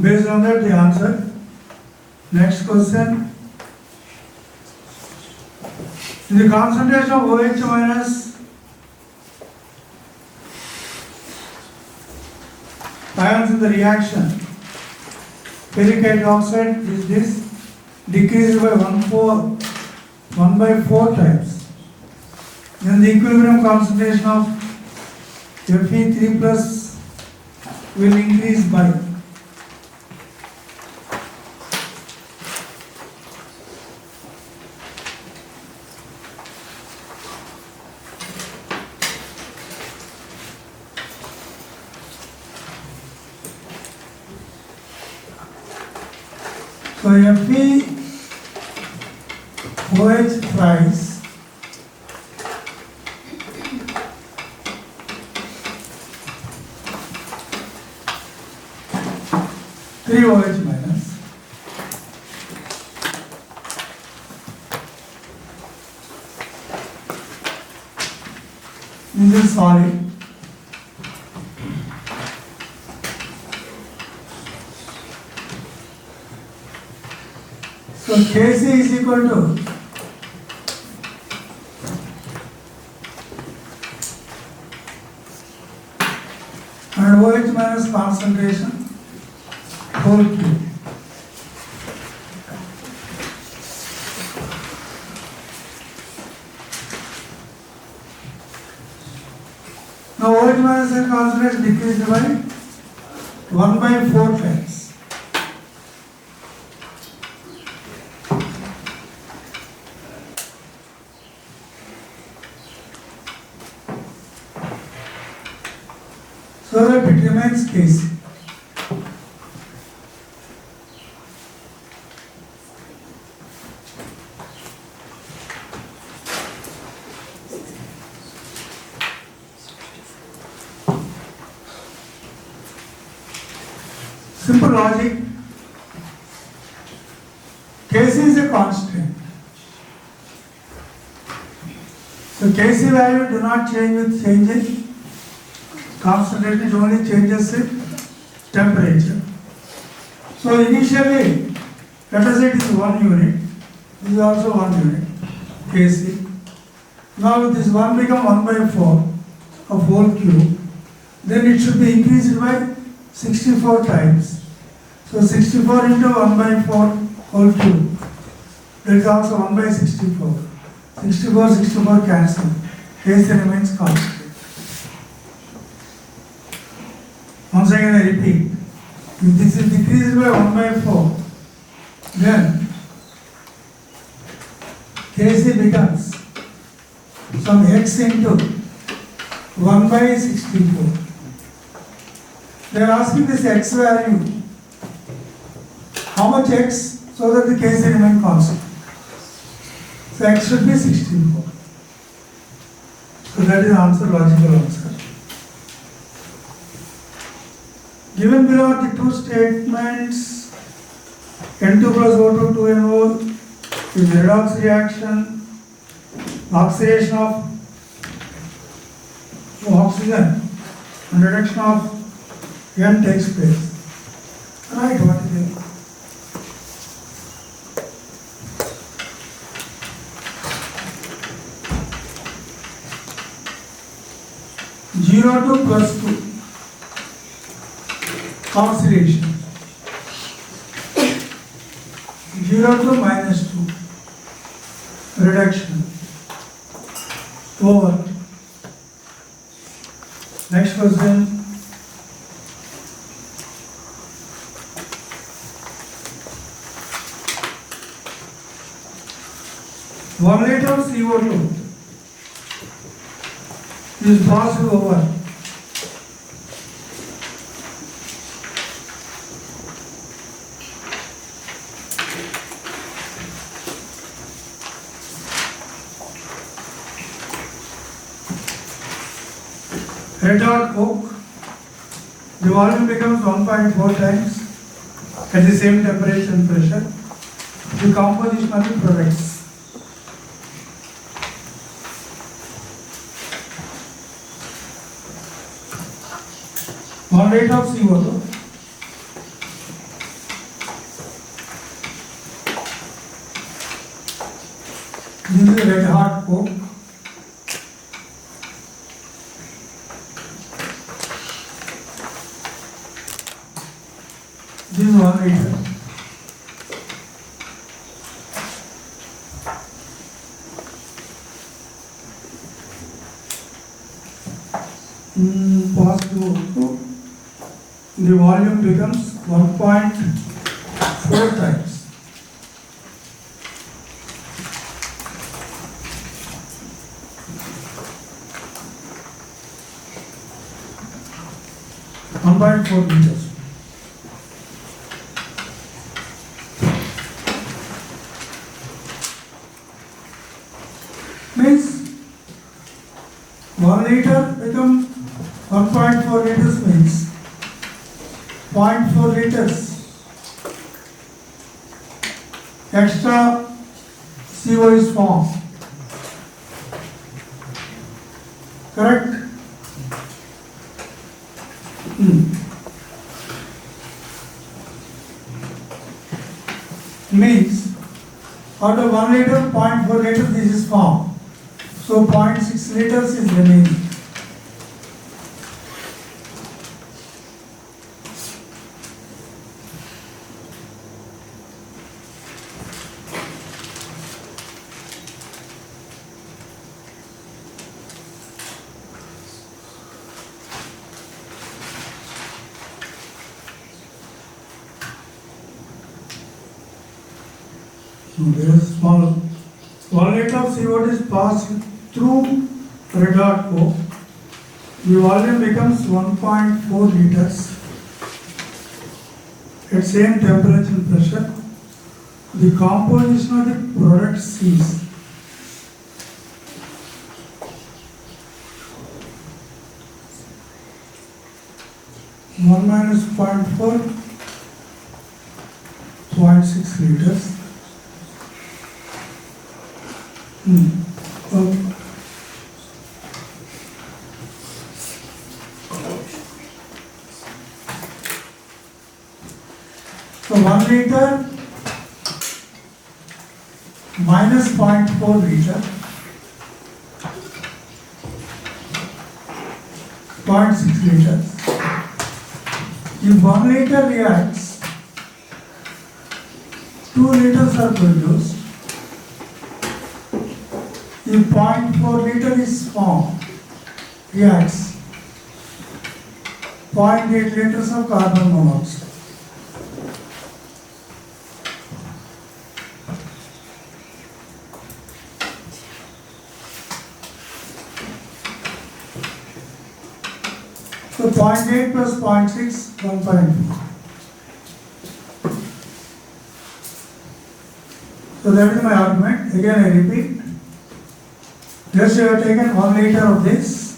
Based on that, the answer. Next question. The concentration of OH minus ions in the reaction, ferric hydroxide is this, decreased by 1 by 4 times. Then the equilibrium concentration of Fe3 plus will increase by so Fe OH price three OH minus this is solid. So Kc is equal to and OH minus concentration whole cube. Now OH minus concentration decreased by 1/4 times. So that it remains Kc. Simple logic. Kc is a constant. So Kc value do not change with changing concentration, it only changes with temperature. So initially, let us say it is 1 unit, this is also 1 unit, Kc. Now this 1 become 1/4 of whole cube, then it should be increased by 64 times. So 64 into 1/4 whole cube, that is also 1/64. 64 cancel, Kc remains constant. Once again I repeat, if this is decreased by 1/4, then Kc becomes some x into 1/64. They are asking this x value, how much x, so that the Kc remain constant. So x should be 64. So that is the answer, logical answer. Given below are the two statements, N2 plus O2, 2NO is redox reaction, oxidation of oxygen and reduction of N takes place. Right, what is it? Zero to plus 2. Oxidation 0 to -2 reduction over. Next question, one liter of CO2 is passed over red hot coke, the volume becomes 1.4 times at the same temperature and pressure. The composition of the products. One liter of CO2 this is red hot coke. This is 1 liter. pass to, the volume becomes 1.4 times. One point 4 meters. Means 1 liter become 1.4 liters means 0.4 liters extra CO is formed. Correct? Means out of 1 liter, 0.4 liters this is formed. So 0.6 liters is remaining. There is small 1 liter of CO2 is passed through red hot coke. The volume becomes 1.4 liters at same temperature and pressure. The composition of the product ceases. One minus 0.4, 0.6 liters. Okay. So 1 liter minus 0.4 liter, 0.6 liters. If 1 liter reacts, 2 liters are produced. If 0.4 liter is formed, reacts, 0.8 liters of carbon monoxide. So 0.8 plus 0.6, 1.4. So that is my argument. Again I repeat. Just you have taken 1 liter of this.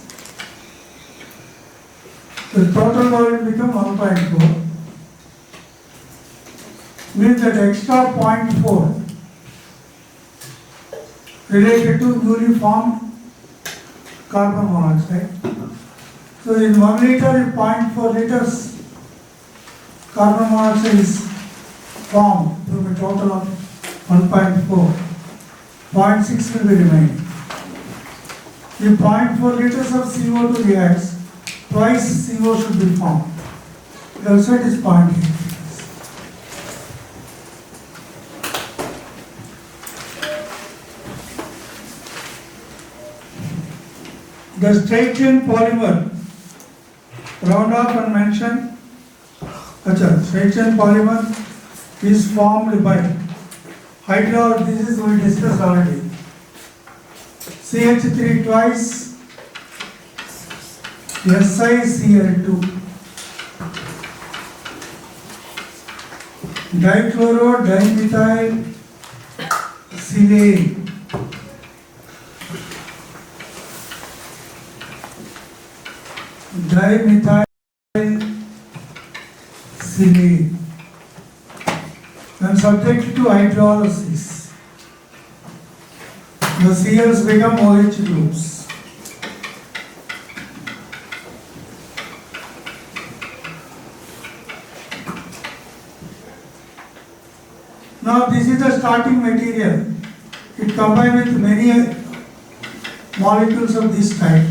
The total volume become 1.4. Means that extra 0.4 related to newly formed carbon monoxide. So in 1 liter, if 0.4 liters carbon monoxide is formed from a total of 1.4, 0.6 will be remaining. If 0.4 liters of CO2 reacts, twice CO should be formed. Also it is 0.8 liters. The straight chain polymer, round off and mention. Straight chain polymer is formed by hydrolysis. This is we discussed already. CH3 twice, SiCl2, dichloro dimethyl silane, dimethyl silane, when subject to hydrolysis, the Cls become OH groups. Now this is the starting material. It combines with many molecules of this type.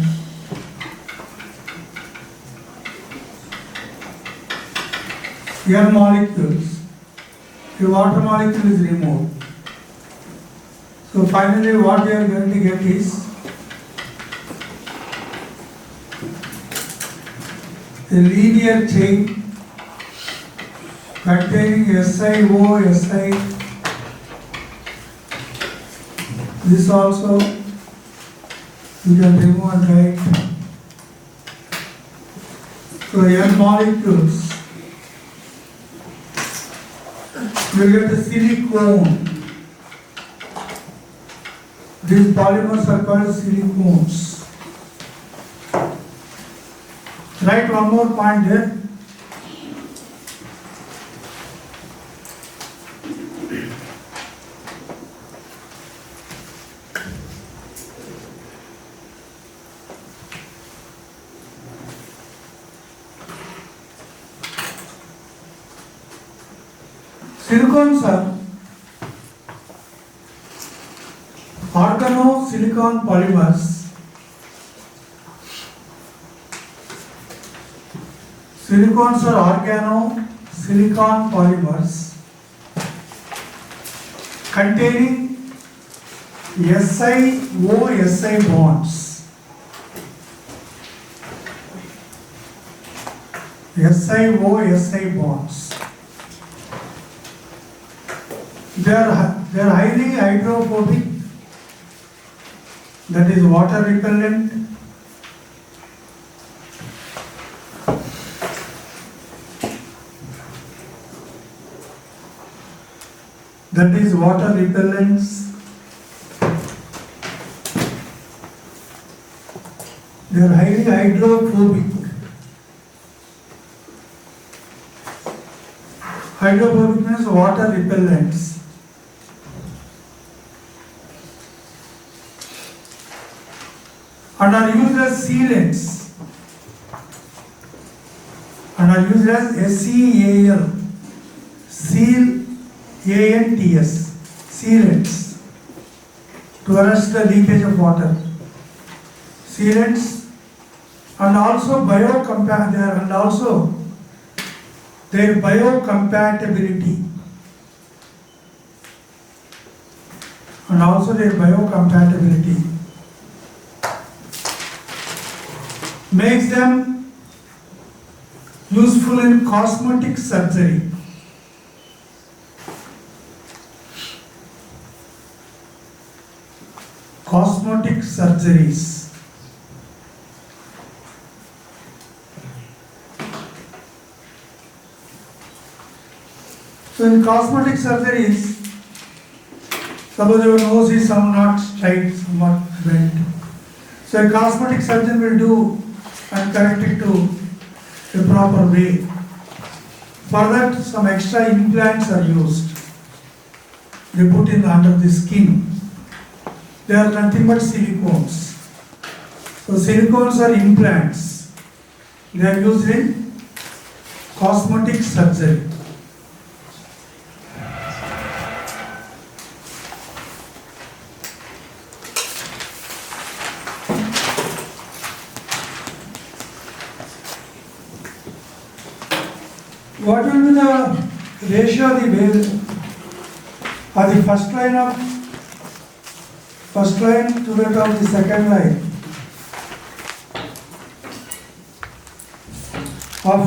Here molecules. The water molecule is removed. So finally what we are going to get is a linear chain containing SiO, Si. This also you can remove and write. So N molecules. You get the silicone. These polymers are called silicones. Write one more point there. Silicones are organosilicon polymers. Silicones are organosilicon polymers containing SiO-Si bonds. SiO-Si bonds. They are highly hydrophobic, that is water repellent. That is water repellents. They are highly hydrophobic. Hydrophobic means water repellents. And are used as sealants. And are used as SEAL. Seal. ANTS, sealants, to arrest the leakage of water. Sealants and also their biocompatibility. And also their biocompatibility makes them useful in cosmetic surgery. Cosmetic surgeries. So in cosmetic surgeries, suppose your nose is somewhat straight, somewhat bent. So a cosmetic surgeon will do and correct it to a proper way. For that, some extra implants are used. They put in under the skin. They are nothing but silicones. So silicones are implants. They are used in cosmetic surgery. What will be the ratio of the first line to that of the second line of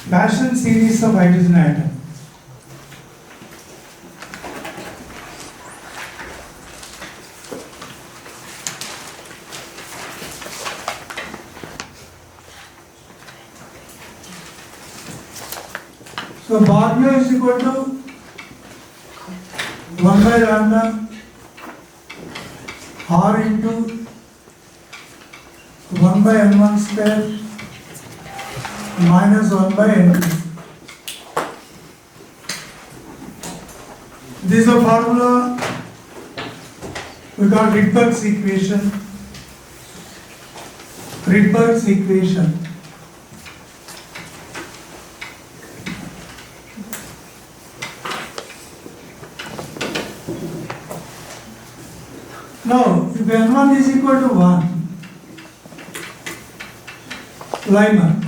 Paschen series of hydrogen atom? So Barlow is equal to 1 by lambda R into 1 by n1 square minus 1 by n2. This is a formula we call Rydberg's equation. Rydberg's equation. Now, if n1 is equal to 1, Lyman,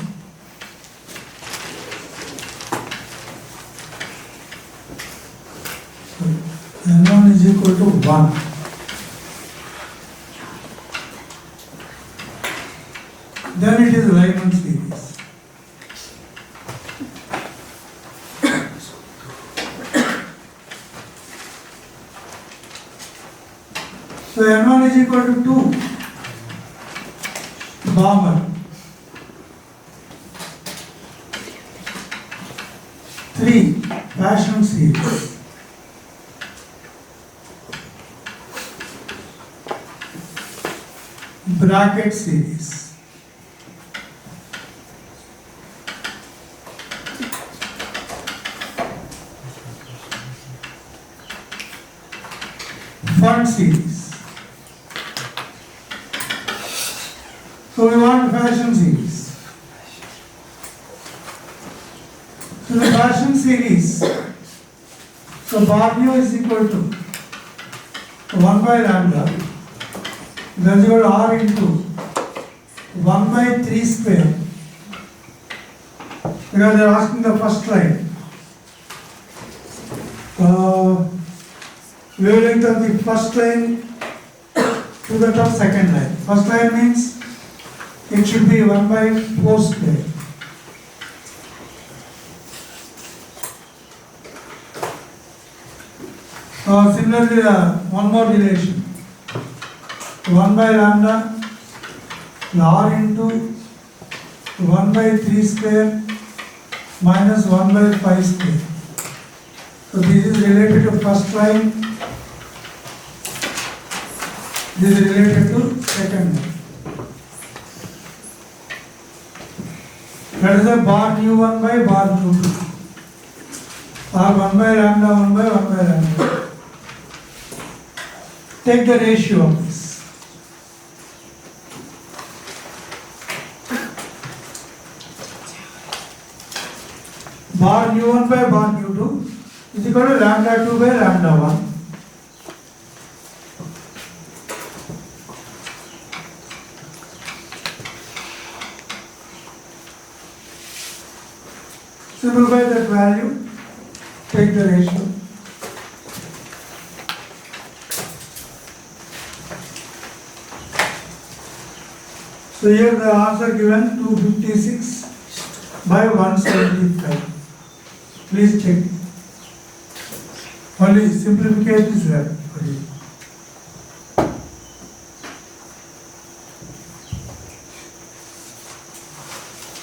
n1 is equal to 1. then it is Lyman series. So N1 is equal to 2, Balmer. 3, Paschen series. Bracket series. Fund series. So we want Paschen series. So the Paschen series, so bar mu is equal to 1 by lambda, that is equal to R into 1 by 3 square, because they are asking the first line. Wavelength of the first line to that of second line. First line means it should be 1 by 4 square. Similarly, one more relation. 1 by lambda R into 1 by 3 square minus 1 by 5 square. So this is related to first line. This is related to second line. That is a bar mu1 by bar mu2. Or 1 by lambda 1 by 1 by lambda. Take the ratio of this. Bar mu1 by bar mu2 is equal to lambda 2 by lambda 1. Simplify that value, take the ratio. So here the answer given 256 by 175. Please check. Only simplification is there for you.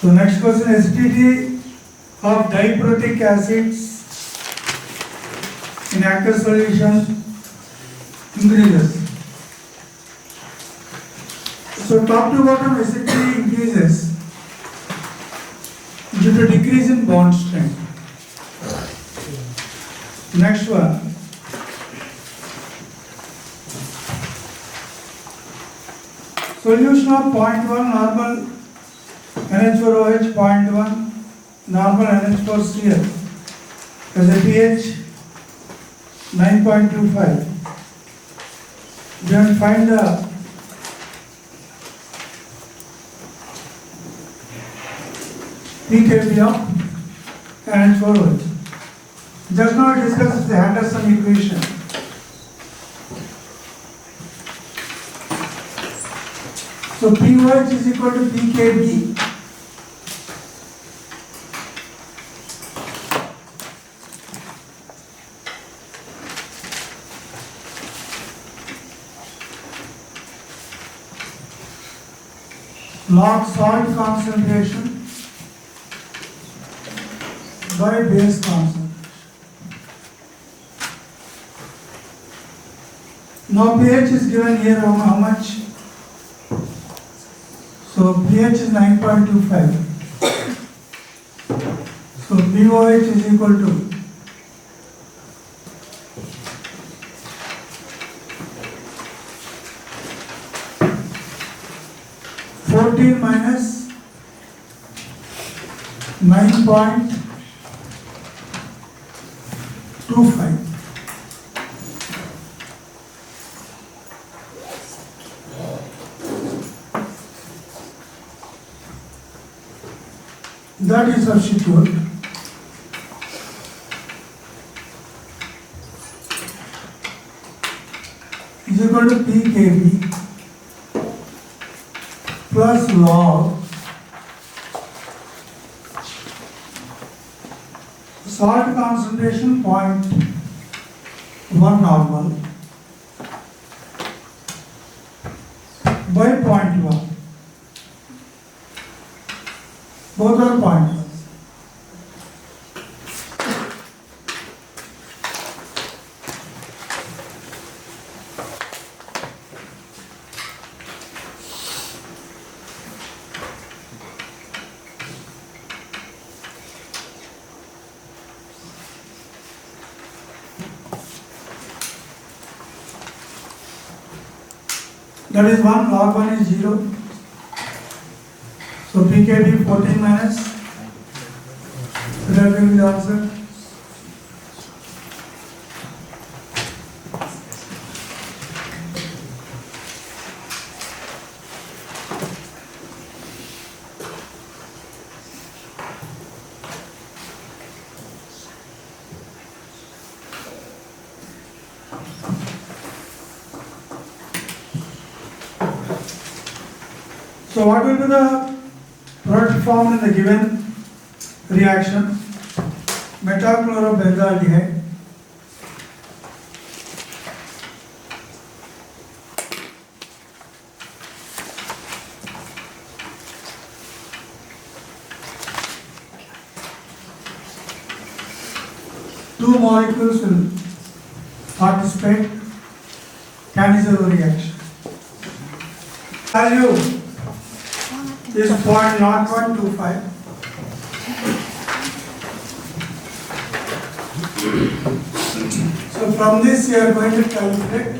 So next question, STT of diprotic acids in aqueous solution increases. So top to bottom acidity increases due to decrease in bond strength. Next one. Solution of 0.1 normal NH4OH, 0.1 normal NH4Cl has a pH 9.25. Then find the pKb of NH4OH. Just now I discussed the Henderson equation. So pOH is equal to pKb. Log salt concentration by base concentration. Now pH is given here how much? So pH is 9.25. So pOH is equal to 14 minus 9.25. That is substitute. Is equal to pKb plus log salt concentration 0.1 normal by 0.1. Both are 0.1. That is 1, log 1 is 0. So pKb 14 minus, that will be the answer. So what will be the product formed in the given reaction? Metachlorobenzaldehyde. Two molecules will participate. Candice reaction. Value is 0.0125. So from this you are going to calculate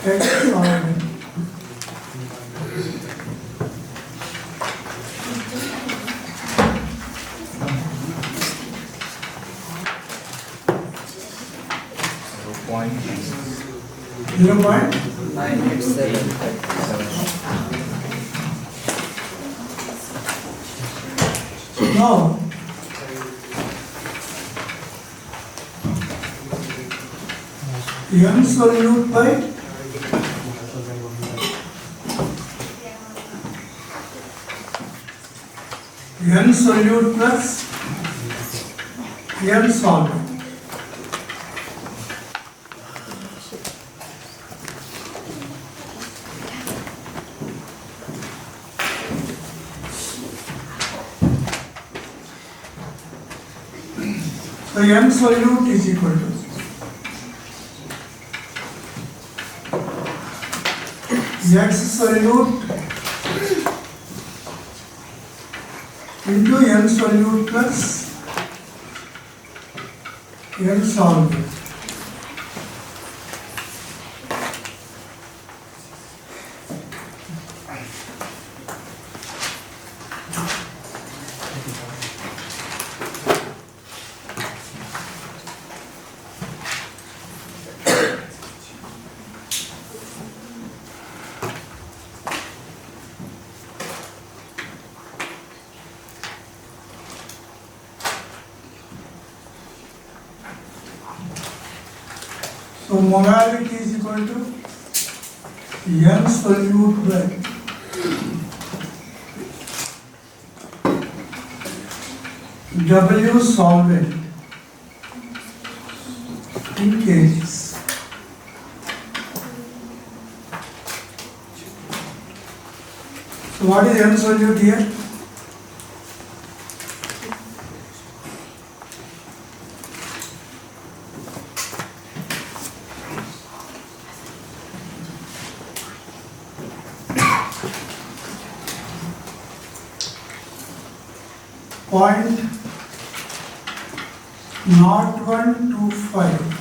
X solvent. Point 0.987. Now, n solute by n solute plus n solvent. So n solute is equal to X solute into n solute plus n solvent. So molarity is equal to n solute by W solvent in kgs. So what is n solute here? Point 0125.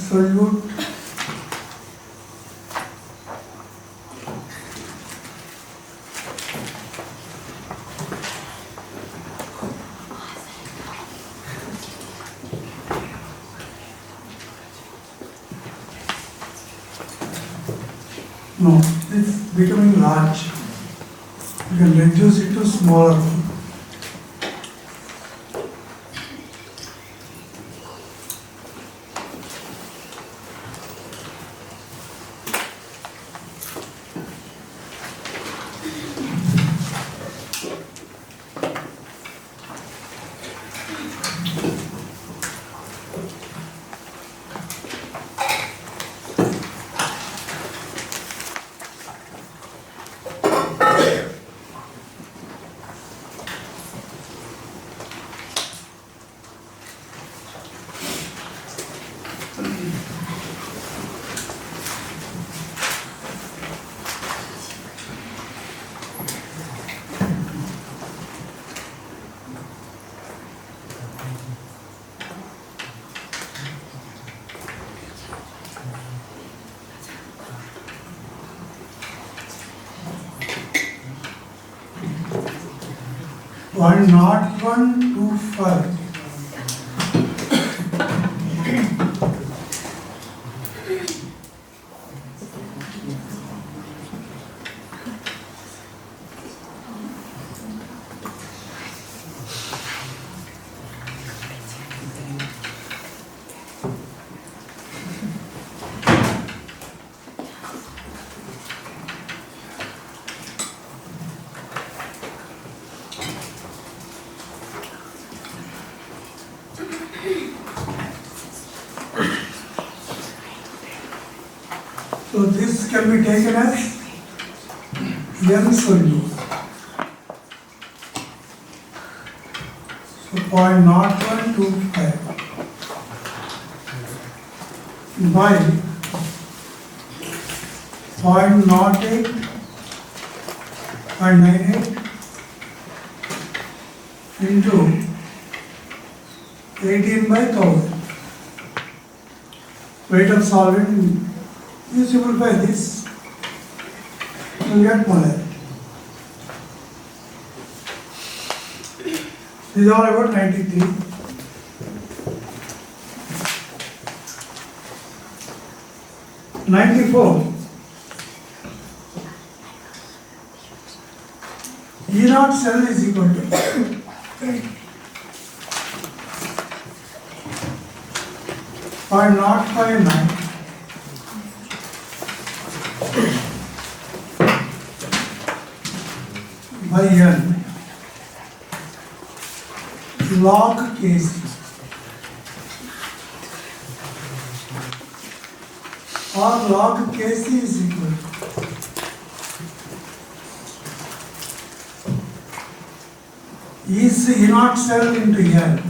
Solute no, it's becoming large. You can reduce it to smaller. 0.0125. So this can be taken as M solute. So 0.0125 by 0.08 into 18 by 1000. Weight of solvent. You simplify this, you will get molarity. This is all about 93. (94) E0 cell is equal to 0.059 by N log Kc or log Kc is equal to is E0 cell into N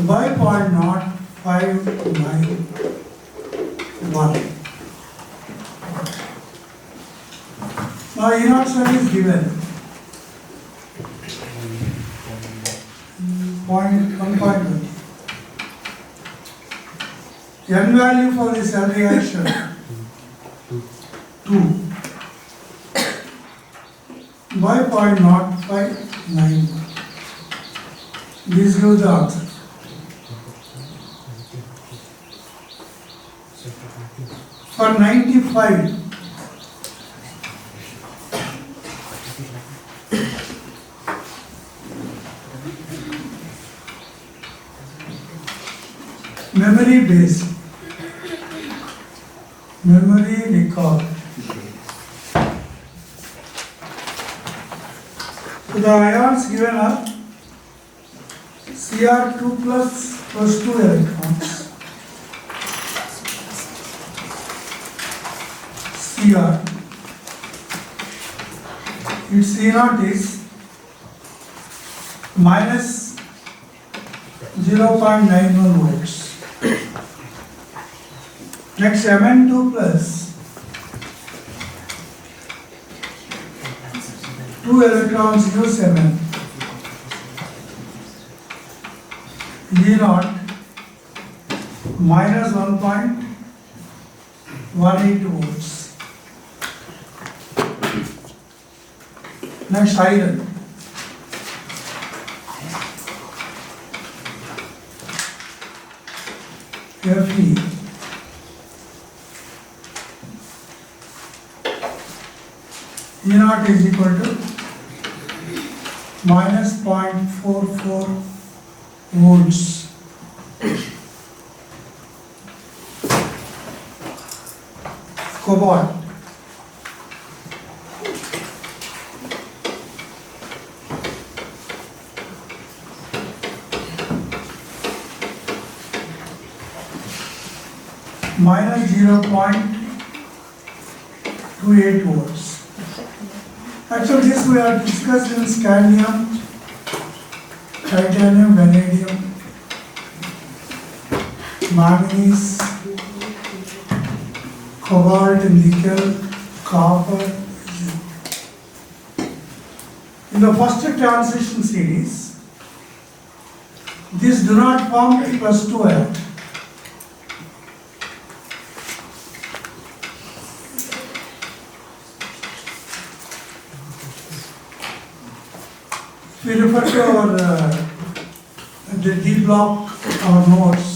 by 0.0591. Now E0 cell is given 1.20. N value for the cell reaction 2 by 0.0591. This gives the answer. For 95, memory base, memory recall. So the ions given are Cr2 plus 2 electrons, Cr, its E0 is minus 0.91 volts. Next Mn2 plus 2 electrons use Mn. E0 minus 1.18 volts. Next iron. Fe. E0 is equal to minus 0.44 volts. Cobalt. Minus 0.28 volts. Actually, this we have discussed in scandium, titanium, vanadium, manganese, cobalt, nickel, copper. In the first transition series, these do not form +2 ion. we refer to our the D block, our notes.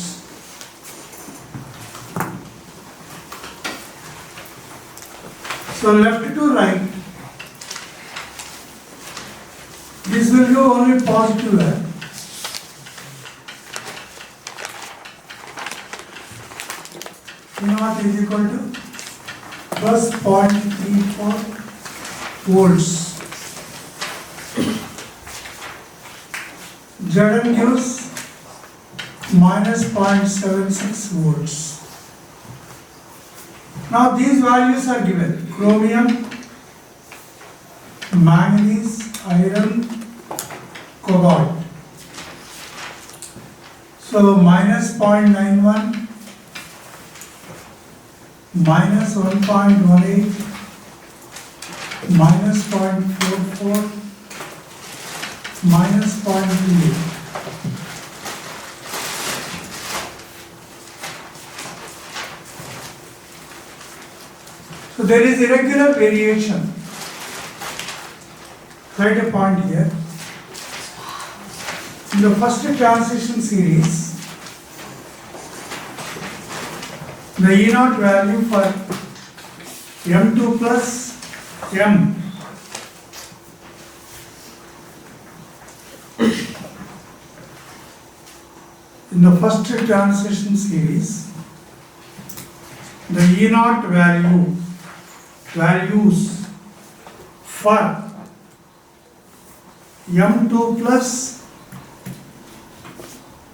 So left to right, this will go only positive value. E0 is equal to plus 0.34 volts. Zn gives minus 0.76 volts. Now these values are given: chromium, manganese, iron, cobalt. So minus 0.91, minus 1.18, minus 0.44, minus 0.38. So there is irregular variation. Write a point here. In the first transition series, the E0 value for M2 plus M in the first transition series, the E0 values for M2 plus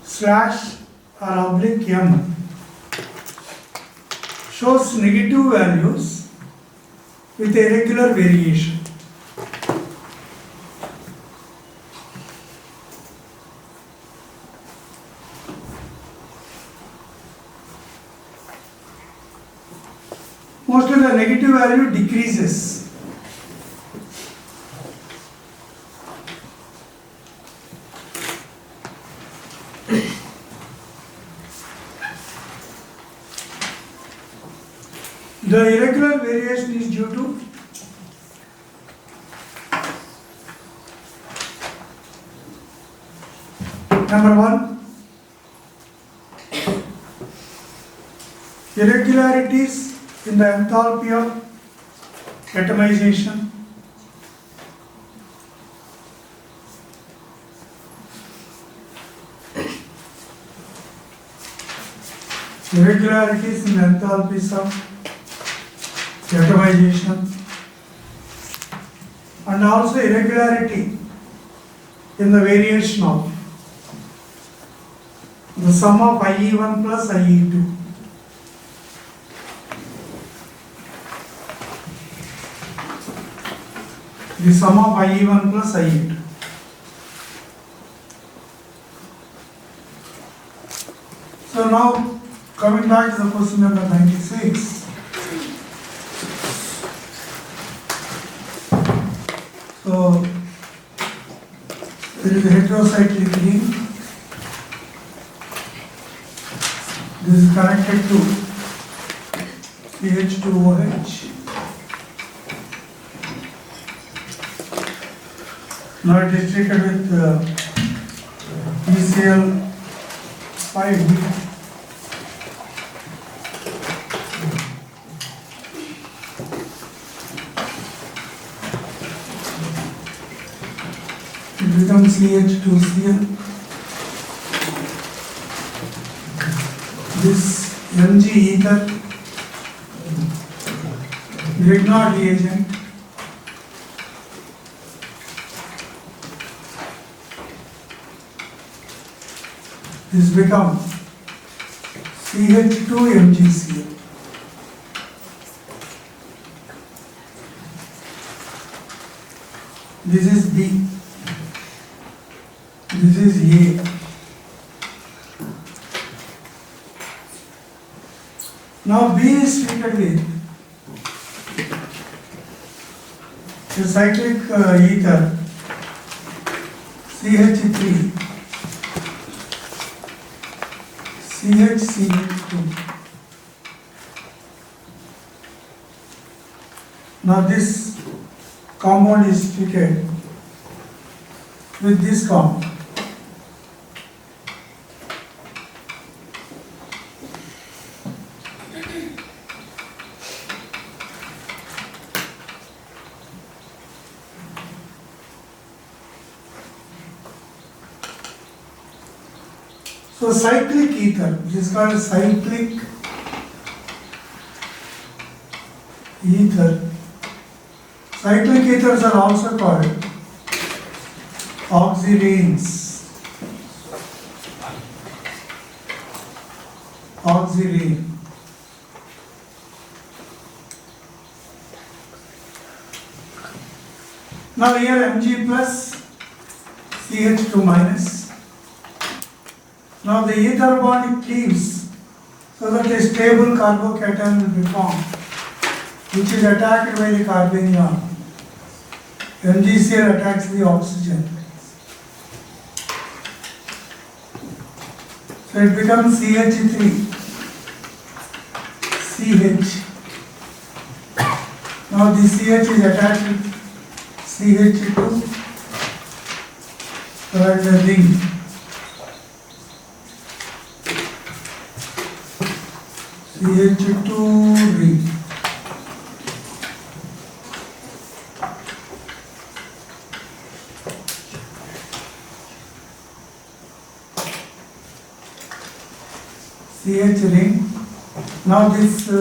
slash or oblique M shows negative values with irregular variation. Mostly the negative value decreases. The irregular variation is due to number one, irregularities in the enthalpy of atomization. Irregularities in enthalpies of atomization, and also irregularity in the variation of the sum of IE1 plus IE2. The sum of IE1 plus IE2. So now coming back to the question number 96. So there is a heterocyclic link. This is connected to CH2OH. Now it is treated with PCl5. It becomes CH2Cl. This Mg ether, Grignard reagent, this becomes CH2MgCl. This is B. This is A. Now B is treated with the cyclic ether CH3, CHCH2. Now this compound is treated with with this compound. So cyclic ether, this is called cyclic ether. Cyclic ethers are also called oxyrenes. Oxyrene. Now here Mg plus CH2 minus. Now the ether bond cleaves so that a stable carbocation will be formed, which is attacked by the carbanion. MgCl attacks the oxygen. So it becomes CH3, CH. Now the CH is attached with CH2, so that is a ring. CH2 ring. CH ring. Now this CH,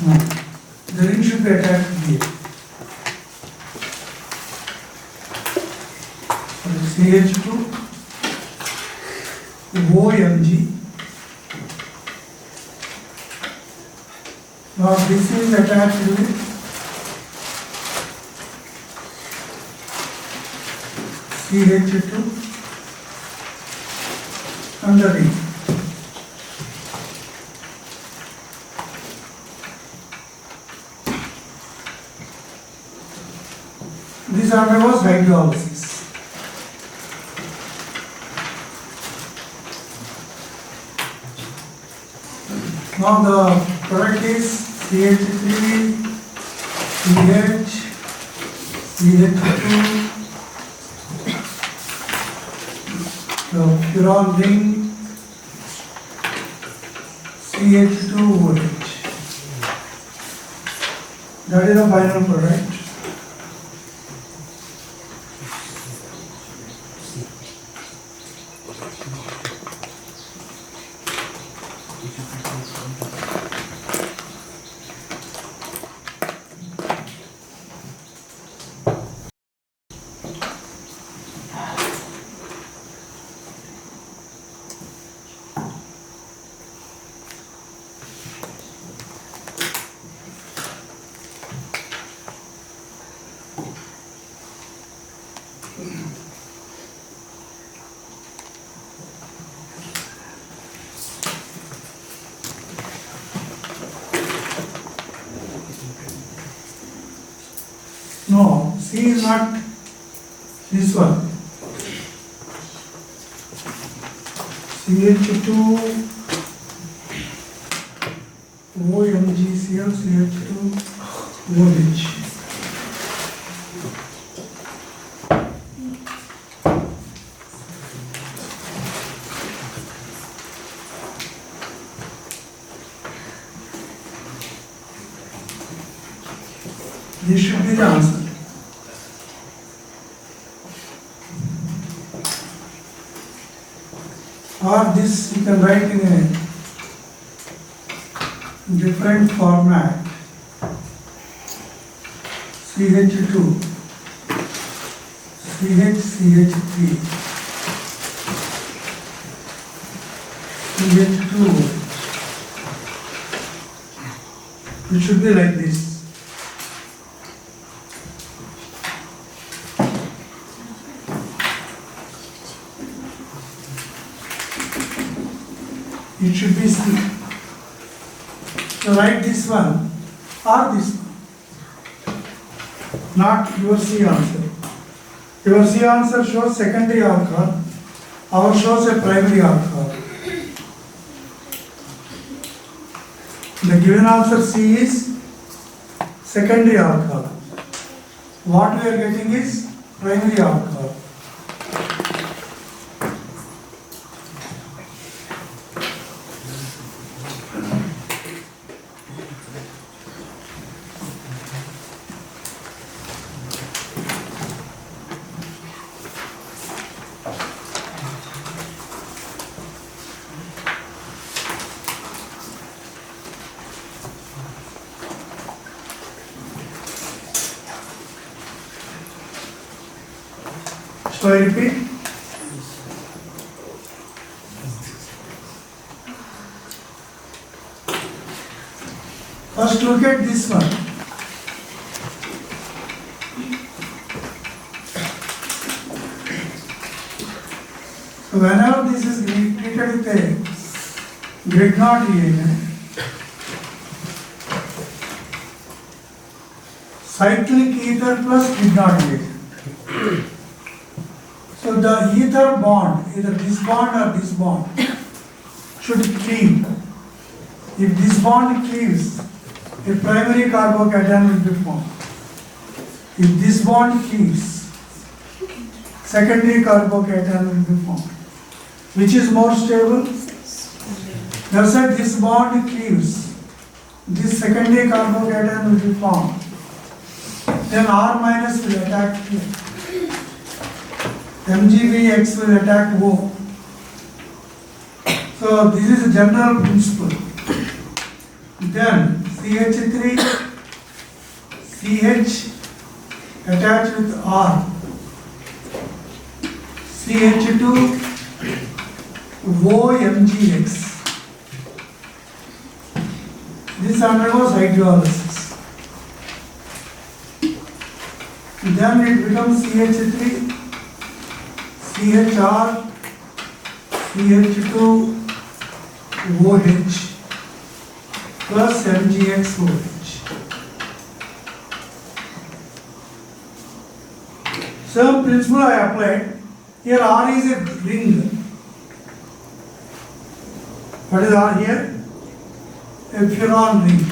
no, the ring should be attached here. CH2 OMG. Now this is attached with CH2 and the ring. This undergoes hydrolysis. Now the product is CH3, CH, CH2, the furan ring, CH2OH. That is the final product. No, C is not this one. CH2 OMgCl CH2 OH. This should be the answer. Or this you can write in a different format. CH2, CH3, CH2. It should be like this. It should be C. So write this one or this one. Not your C answer. Your C answer shows secondary alcohol. Our shows a primary alcohol. The given answer C is secondary alcohol. What we are getting is primary alcohol. So I repeat. First look at this one. So whenever this is treated with a Grignard reagent, cyclic ether plus Grignard reagent. So the ether bond, either this bond or this bond, should cleave. If this bond cleaves, a primary carbocation will be formed. If this bond cleaves, secondary carbocation will be formed. Which is more stable? That's why this bond cleaves. This secondary carbocation will be formed. Then R minus will attack here. MgVX will attack O. So this is a general principle. Then CH3, CH attached with R. CH2, OMgX. This undergoes hydrolysis. Then it becomes CH3, CHR, CH2, OH plus MgXOH. Same principle I applied. Here R is a ring. What is R here? A furan ring.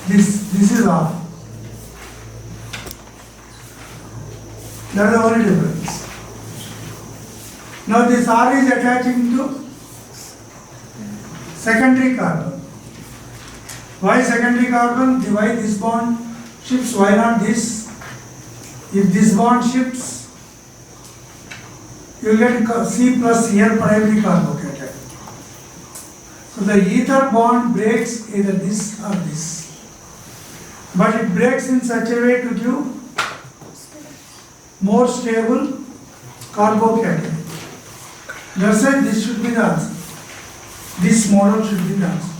This is R. That is the only difference. Now this R is attaching to secondary carbon. Why secondary carbon? Why this bond shifts? Why not this? If this bond shifts, you will get C plus here primary carbocation. So the ether bond breaks either this or this. But it breaks in such a way to give more stable carbocation. That's why this should be the answer. This model should be the answer.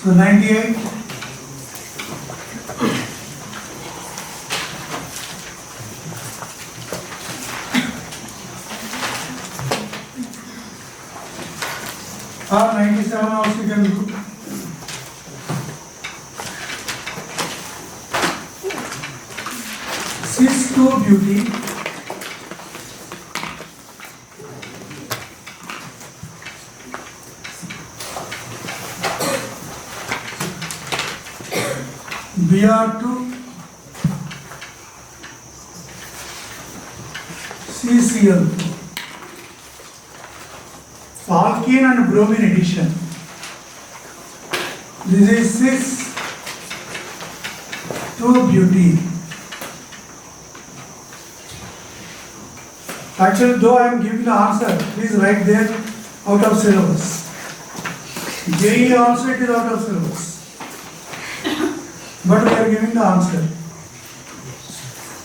So 98. Or 97 also you can do. Cis2 beauty Br2 CCl2. Alkene and bromine addition. This is cis 2-butene. Actually, though I am giving the answer, please write there out of syllabus. JEE also it is out of syllabus. But we are giving the answer.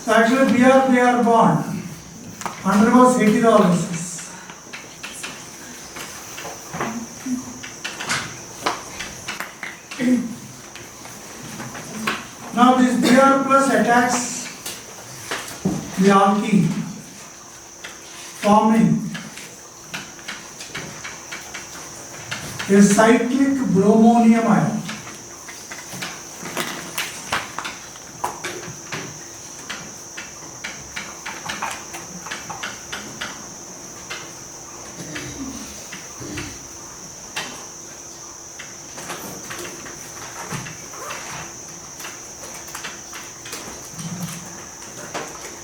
So actually, Br bond undergoes heterolysis. Now this Br plus attacks the alkene forming a cyclic bromonium ion.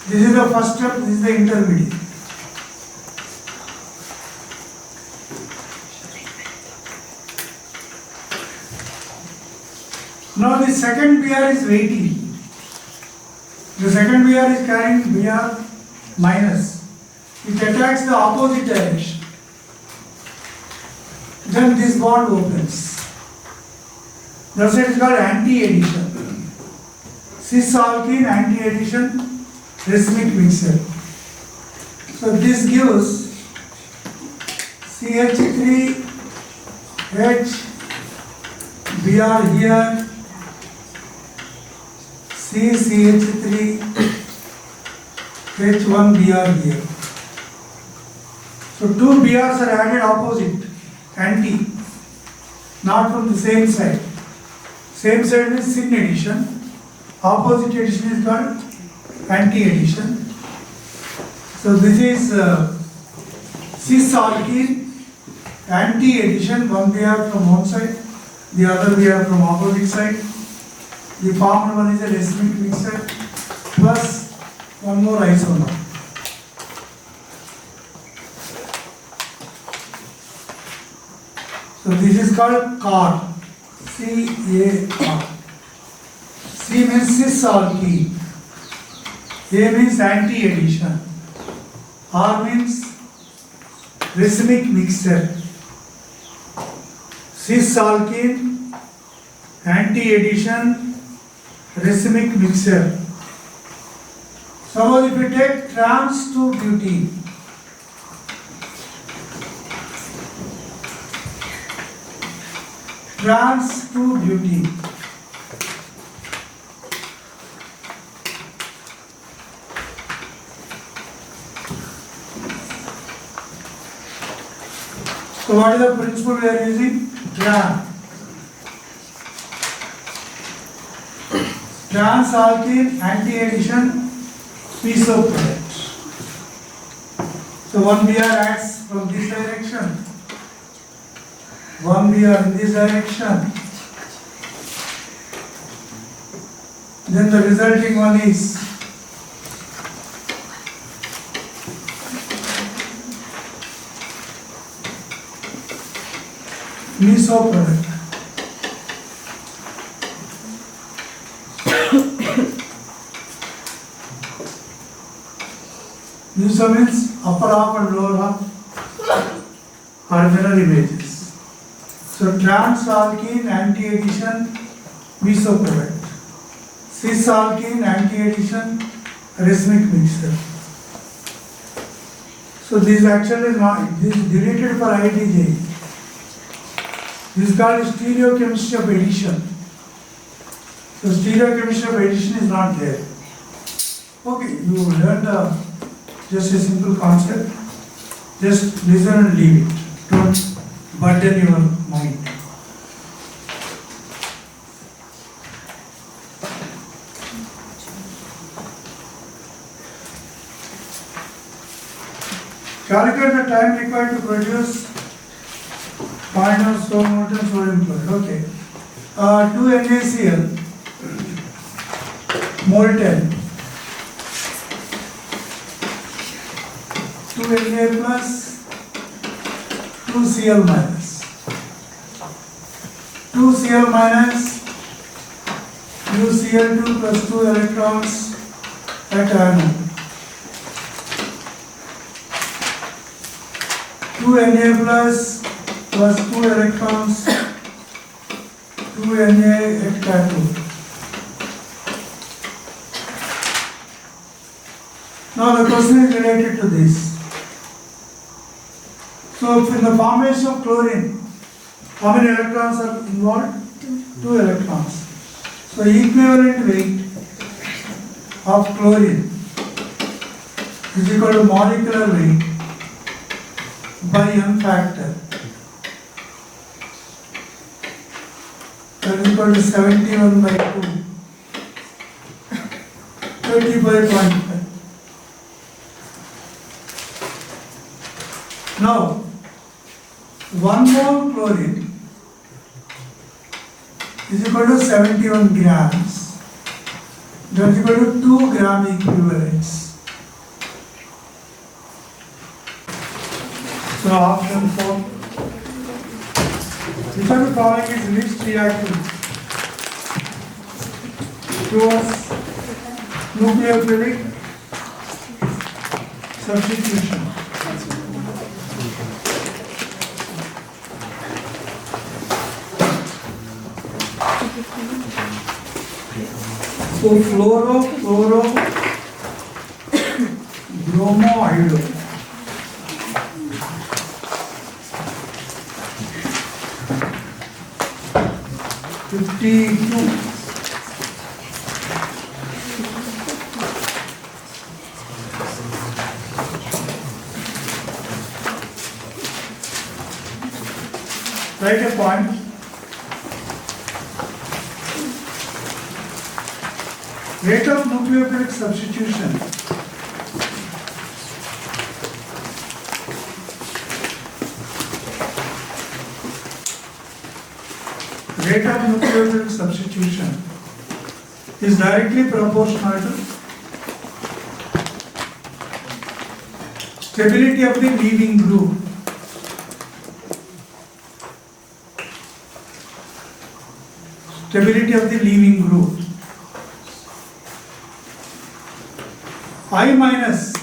This is the first step, this is the intermediate. Now the second Br is weighty. The second Br is carrying Br minus. It attacks the opposite direction. Then this bond opens. That's why it is called anti-addition. Cis alkene anti-addition racemic mixture. So this gives CH3H Br here, CH3 H1 Br here. So two Brs are added opposite, anti, not from the same side. Same side is syn addition, opposite addition is called anti-addition. So this is cis alkene anti-addition, one Br from one side, the other Br from opposite side. The formed one is a racemic mixture plus one more isomer. So this is called CAR, C-A-R. C means cis alkene, A means anti-addition, R means racemic mixture. Cis alkene, anti-addition, racemic mixture. Suppose if you take trans 2-butene, trans 2-butene. So what is the principle we are using? Trans alkene anti-addition piezo product. So one Br acts from this direction, one Br in this direction, then the resulting one is meso product. Meso means upper half and lower half are mirror images. So trans alkene anti-addition meso product, cis alkene anti-addition racemic mixture. So this actually is not, this is deleted for ITJ. This is called stereochemistry of addition. So stereochemistry of addition is not there. Okay, you learned just a simple concept. Just listen and leave it. Don't burden your mind. Calculate the time required to produce 0.1 molten sodium chloride. Okay. 2 NaCl molten, 2 Na plus, 2 Cl minus. 2 Cl minus, UCl2 plus 2 electrons at anode. 2 Na plus 2 electrons, 2 Na at cathode. Now the question is related to this. So in the formation of chlorine, how many electrons are involved? 2 electrons. So equivalent weight of chlorine is equal to molecular weight by m factor. That is equal to 71 by 2. 35.5. Now, 1 mole chlorine is equal to 71 grams. That is equal to 2 gram equivalents. So option 4. Which of the following is least reactive towards nucleophilic substitution? So fluoro, chloro, bromo, iodo. Write a point. Rate of nucleophilic substitution. Rate of nucleophilic substitution is directly proportional to stability of the leaving group. Stability of the leaving group. I minus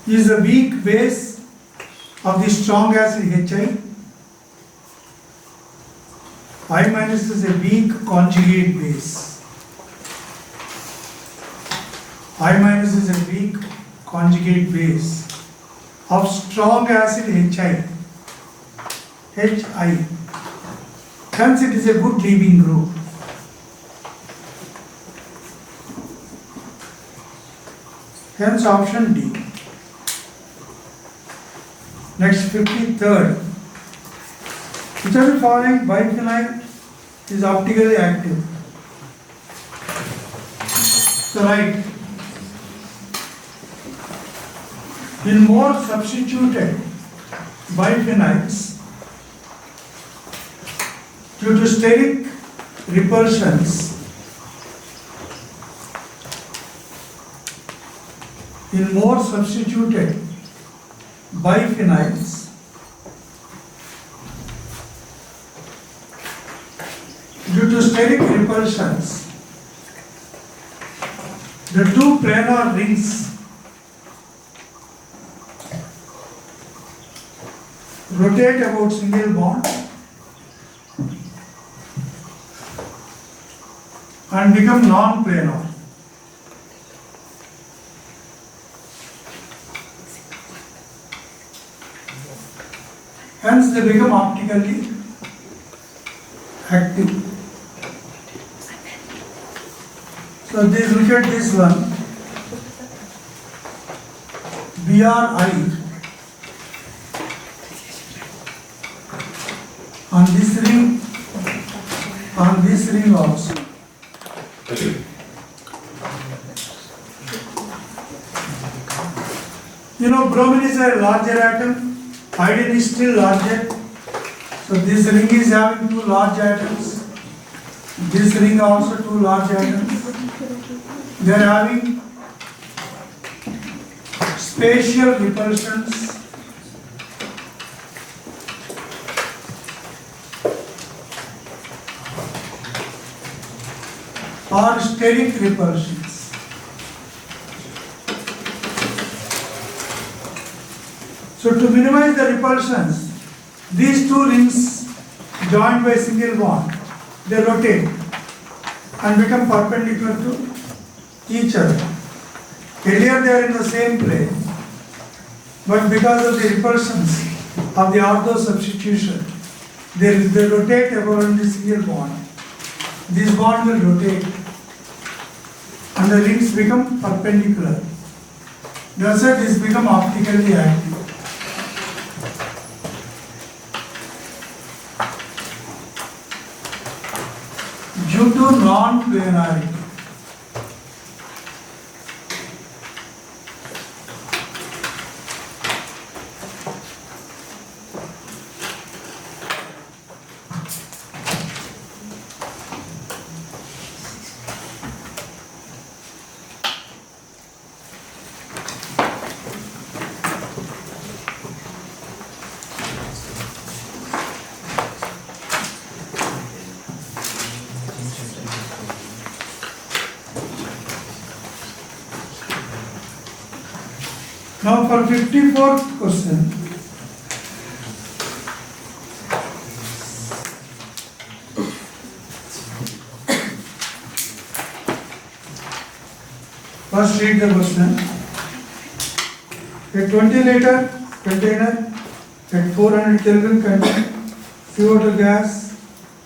is a weak base of the strong acid HI. I minus is a weak conjugate base. I minus is a weak conjugate base of strong acid HI. HI. Hence it is a good leaving group. Hence option D. Next 53rd. Which of the following biphenyl is optically active? So write. In more substituted biphenyls, due to steric repulsions, in more substituted biphenyls, due to steric repulsions, the two planar rings rotate about single bond and become non-planar. Hence they become optically active. So this, look at this one. BRI on this ring also. You know, bromine is a larger atom, iodine is still larger. So this ring is having two large atoms. This ring also two large atoms. They are having spatial repulsions. Or steric repulsions. So to minimize the repulsions, these two rings joined by single bond, they rotate and become perpendicular to each other. Earlier they are in the same plane, but because of the repulsions of the ortho substitution, they rotate around the single bond this bond will rotate and the rings become perpendicular. Thus this become optically active. Due to non-planarity. Now for 54th question. First read the question. A 20-liter container at 400 Kelvin contains CO2 gas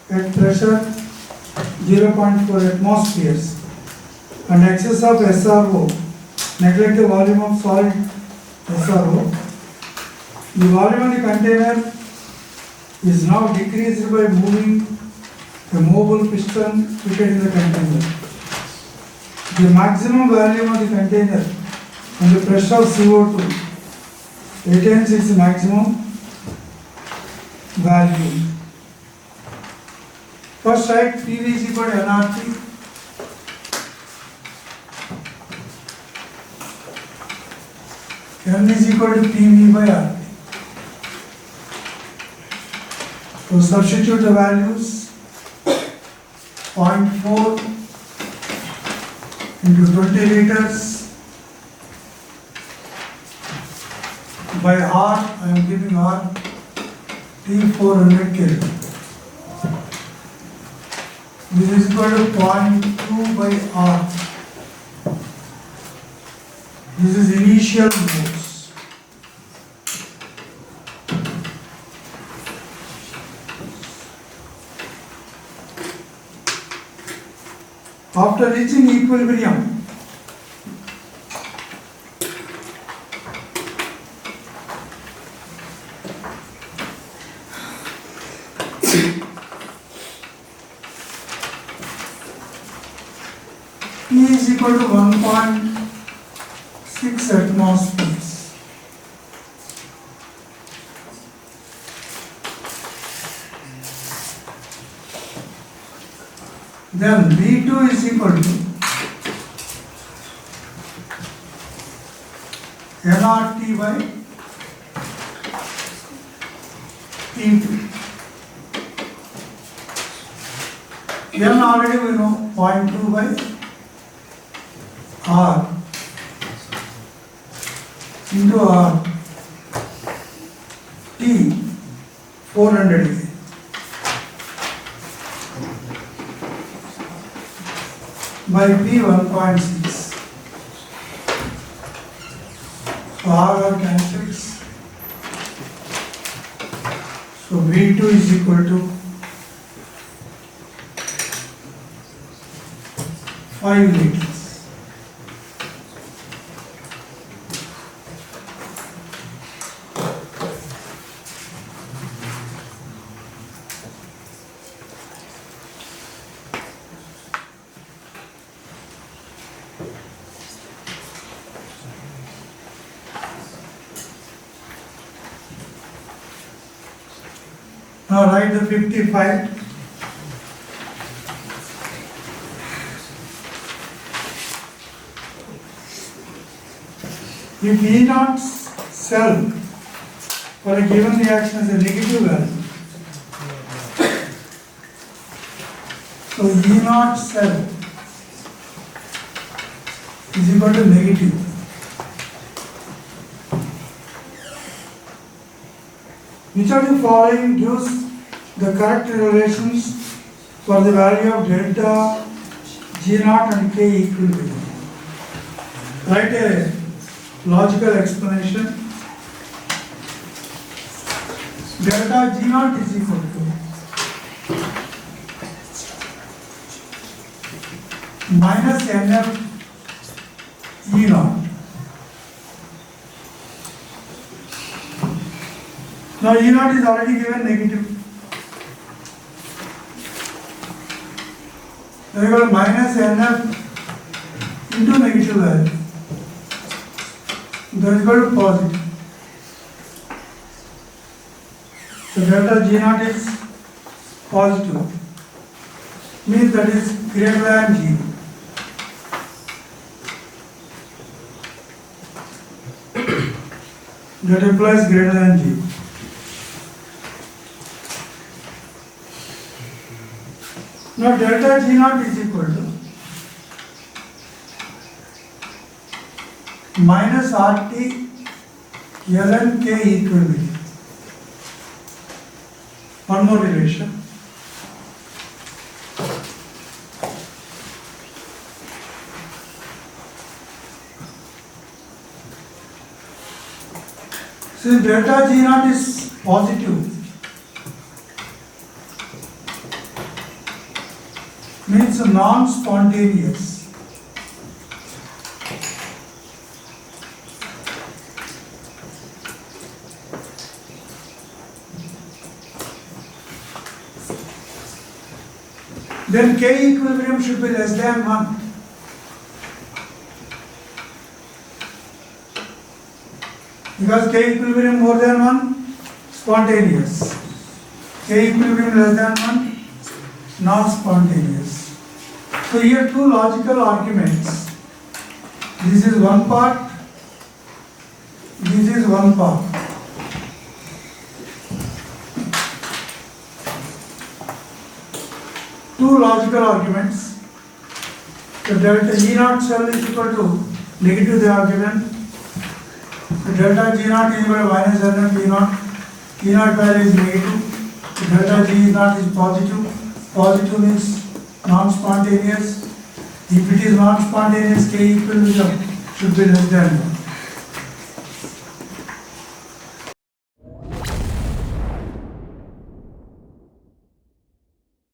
at pressure 0.4 atmospheres and excess of SRO. Neglect the volume of solid SRO. The volume of the container is now decreased by moving a mobile piston fitted in the container. The maximum volume of the container and the pressure of CO2 attains its maximum value. First write PV is equal to nRT. N is equal to PV by RT. So substitute the values. 0.4 into 20 liters by R, I am giving R T400 Kelvin. This is equal to 0.2 by R. This is initial moves. After reaching equilibrium, P is equal to 1.6 atmospheres. Then V2 is equal to nRT by T2. N already we know 0.2 by R into R T 400 is. By P 1.6. So R cancels. So V2 is equal to 5 liters. Now write the 55. If E0 cell for a given reaction is a negative value, so E0 cell is equal to negative. Which of the following gives the correct relations for the value of delta G0 and K equilibrium? Write a logical explanation. Delta G0 is equal to minus NF E naught. Now E naught is already given negative. Now you got minus NF into negative value. That is equal to positive. So delta G naught is positive. Means that is greater than G. That implies greater than G. Now delta G naught is equal to minus RT ln K equilibrium. One more relation. Since delta G naught is positive, means non-spontaneous. Then K equilibrium should be less than 1. Because K equilibrium more than 1, spontaneous. K equilibrium less than 1, non-spontaneous. So here two logical arguments. This is one part, this is one part. Two logical arguments. The delta E naught cell is equal to negative the argument. The delta G naught is equal to minus NF E naught. E naught value is negative. The delta G naught is positive. Positive means non-spontaneous. If it is non-spontaneous, K equilibrium should be less than 1.